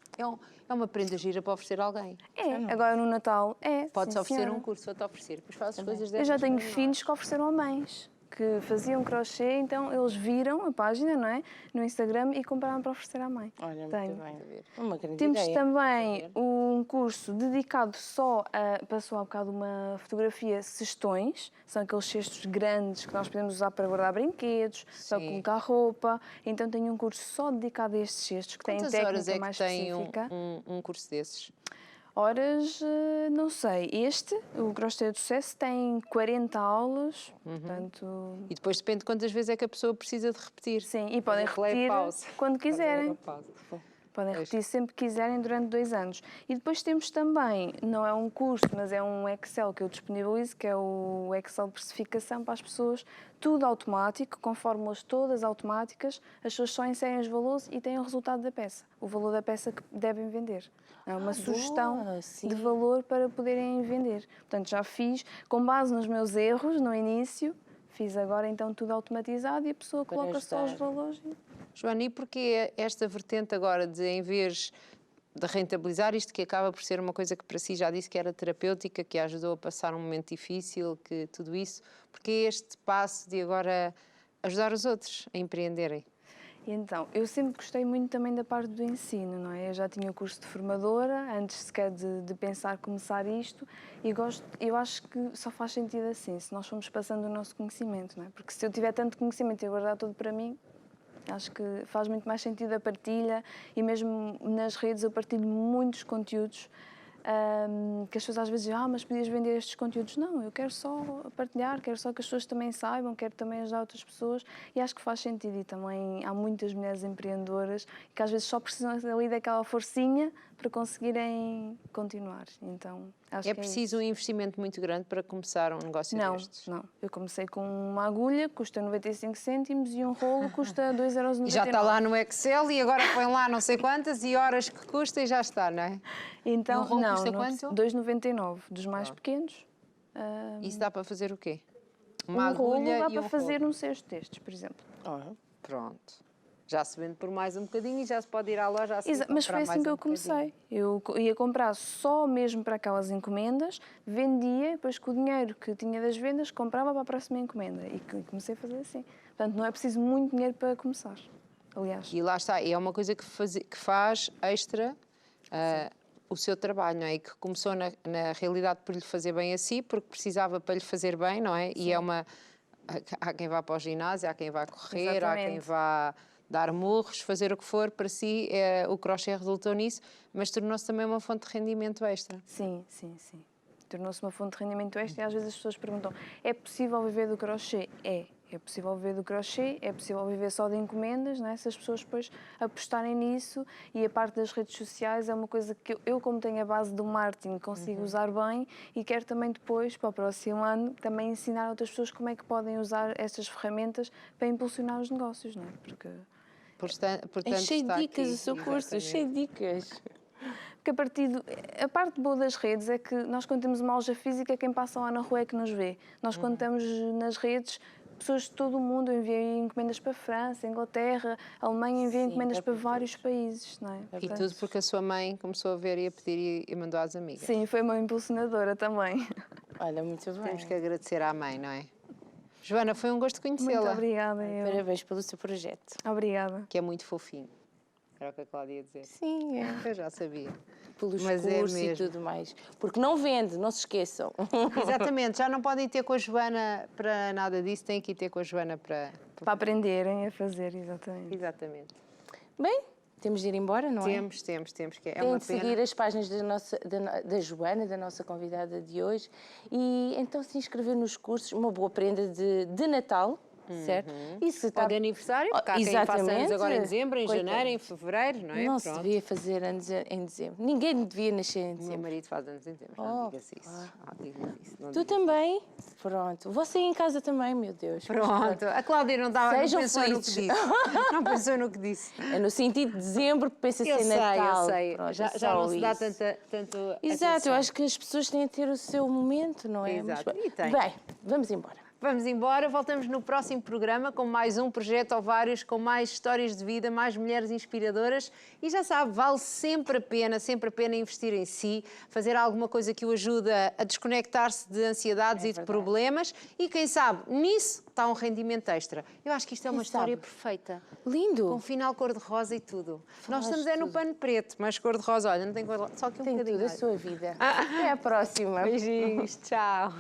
É uma prenda gira para oferecer a alguém. É, agora no Natal é. Podes sim, oferecer senhora. um curso, vou-te oferecer, depois fazes coisas Eu destas. já tenho para nós. filhos que ofereceram a mães, que faziam crochê, então eles viram a página, não é? No Instagram e compraram para oferecer à mãe. Olha, muito Tenho. bem. Uma grande Temos ideia. também um curso dedicado só a, passou há bocado uma fotografia, cestões, são aqueles cestos grandes que nós podemos usar para guardar brinquedos, para Sim. colocar roupa, então tenho um curso só dedicado a estes cestos, que têm Quantas técnica horas é que mais tem específica. um curso desses? Horas, não sei, o crocheteiro de sucesso tem 40 aulas, portanto... E depois depende de quantas vezes é que a pessoa precisa de repetir. Sim, e podem Fazer play, repetir pause. quando quiserem. Fazer a pausa. Podem Pois. repetir sempre que quiserem durante 2 anos. E depois temos também, não é um curso, mas é um Excel que eu disponibilizo, que é o Excel de precificação para as pessoas, tudo automático, com fórmulas todas automáticas, as pessoas só inserem os valores e têm o resultado da peça, o valor da peça que devem vender. É uma sugestão boa, sim. de valor para poderem vender. Portanto, já fiz, com base nos meus erros no início, fiz agora então tudo automatizado e a pessoa Para coloca só os ajudar. valores. Joana, e porquê esta vertente agora de, em vez de rentabilizar isto, que acaba por ser uma coisa que para si já disse que era terapêutica, que a ajudou a passar um momento difícil, que tudo isso, porque este passo de agora ajudar os outros a empreenderem? E então, eu sempre gostei muito também da parte do ensino, não é? Eu já tinha o curso de formadora, antes sequer de pensar começar isto, e eu acho que só faz sentido assim, se nós formos passando o nosso conhecimento, não é? Porque se eu tiver tanto conhecimento e eu guardar tudo para mim, acho que faz muito mais sentido a partilha, e mesmo nas redes eu partilho muitos conteúdos que as pessoas às vezes dizem, mas podias vender estes conteúdos. Não, eu quero só partilhar, quero só que as pessoas também saibam, quero também ajudar outras pessoas e acho que faz sentido. E também há muitas mulheres empreendedoras que às vezes só precisam ali daquela forcinha para conseguirem continuar. Então, acho É que preciso um investimento muito grande para começar um negócio não, destes? não. Eu comecei com uma agulha, custa 95 cêntimos e um rolo custa 2,99 €. E já está lá no Excel e agora põe lá não sei quantas e horas que custa e já está, não é? Então, E um rolo não, custa não, quanto? 2,99 dos mais pequenos. Isso dá para fazer o quê? Um Uma rolo agulha dá e para um fazer rolo. um cesto destes, por exemplo. Pronto. Já se vende por mais um bocadinho e já se pode ir à loja assim Mas foi assim que eu bocadinho. comecei. Eu ia comprar só mesmo para aquelas encomendas, vendia, depois com o dinheiro que tinha das vendas, comprava para a próxima encomenda. E comecei a fazer assim. Portanto, não é preciso muito dinheiro para começar, aliás. E lá está, é uma coisa que faz extra o seu trabalho, não é? E que começou na realidade por lhe fazer bem a si, porque precisava para lhe fazer bem, não é? E é uma... Há quem vá para o ginásio, há quem vá correr, há quem Exatamente. vá dar murros, fazer o que for, para si o crochê resultou nisso, mas tornou-se também uma fonte de rendimento extra. Sim, sim, sim. Tornou-se uma fonte de rendimento extra e às vezes as pessoas perguntam, é possível viver do crochê? É possível viver do crochê, é possível viver só de encomendas, não é? Se as pessoas depois apostarem nisso, e a parte das redes sociais é uma coisa que eu como tenho a base do marketing, consigo usar bem e quero também depois, para o próximo ano, também ensinar a outras pessoas como é que podem usar estas ferramentas para impulsionar os negócios, não é? Portanto, É cheio de está dicas aqui, o seu curso, exatamente. cheio de dicas. Porque a parte boa das redes é que nós, quando temos uma loja física, quem passa lá na rua é que nos vê. Nós, quando estamos nas redes, pessoas de todo o mundo enviam encomendas para a França, Inglaterra, Alemanha, enviam Sim, encomendas vai para para vários países, não é? E Portanto, tudo porque a sua mãe começou a ver e a pedir e mandou às amigas. sim, foi uma impulsionadora também. Olha, muito bem. Temos que agradecer à mãe, não é? Joana, foi um gosto Muito conhecê-la, obrigada. Parabéns pelo seu projeto. Obrigada. que é muito fofinho. Era o que a Cláudia ia dizer. Sim, é. Eu já sabia. Pelos Mas é cursos e mesmo. tudo mais. Porque não vende, não se esqueçam. Exatamente, já não podem ir ter com a Joana para nada disso, têm que ir ter com a Joana para... Para aprenderem a fazer, exatamente. Exatamente. Bem, temos de ir embora, não é? Temos, que é Tem uma de pena. seguir as páginas da Joana, da nossa convidada de hoje, e então se inscrever nos cursos, uma boa prenda de Natal, certo? E se Ou de aniversário, porque há quem faça anos Exatamente. agora em dezembro, em Coitado. janeiro, em fevereiro, não é? Não se Pronto. devia fazer anos em dezembro. Ninguém devia nascer em O meu dezembro. marido faz anos em dezembro, não Oh, digas isso. Não digas isso. Não Tu digas também? Pronto. Você em casa também, meu Deus. Pronto, a Cláudia não Sejam pensou no que felizes. disse. Não pensou no que disse. É no sentido de dezembro, pensa Eu ser sei, Natal. eu sei. Pronto, Já é não só se dá isso. tanto Exato, atenção. eu acho que as pessoas têm de ter o seu momento, não é? Exato, Mas, e tem. bem, vamos embora. Vamos embora, voltamos no próximo programa com mais um projeto ou vários, com mais histórias de vida, mais mulheres inspiradoras. E já sabe, vale sempre a pena investir em si, fazer alguma coisa que o ajude a desconectar-se de ansiedades e de problemas. E quem sabe, nisso está um rendimento extra. Eu acho que isto é uma história sabe? perfeita. Lindo. Com final cor-de-rosa e tudo. Nós Faz estamos no tudo. pano preto, mas cor-de-rosa, olha, não tem cor-de-rosa, só que um Tem bocadinho. tudo a sua vida. Até à próxima. Beijinhos, tchau.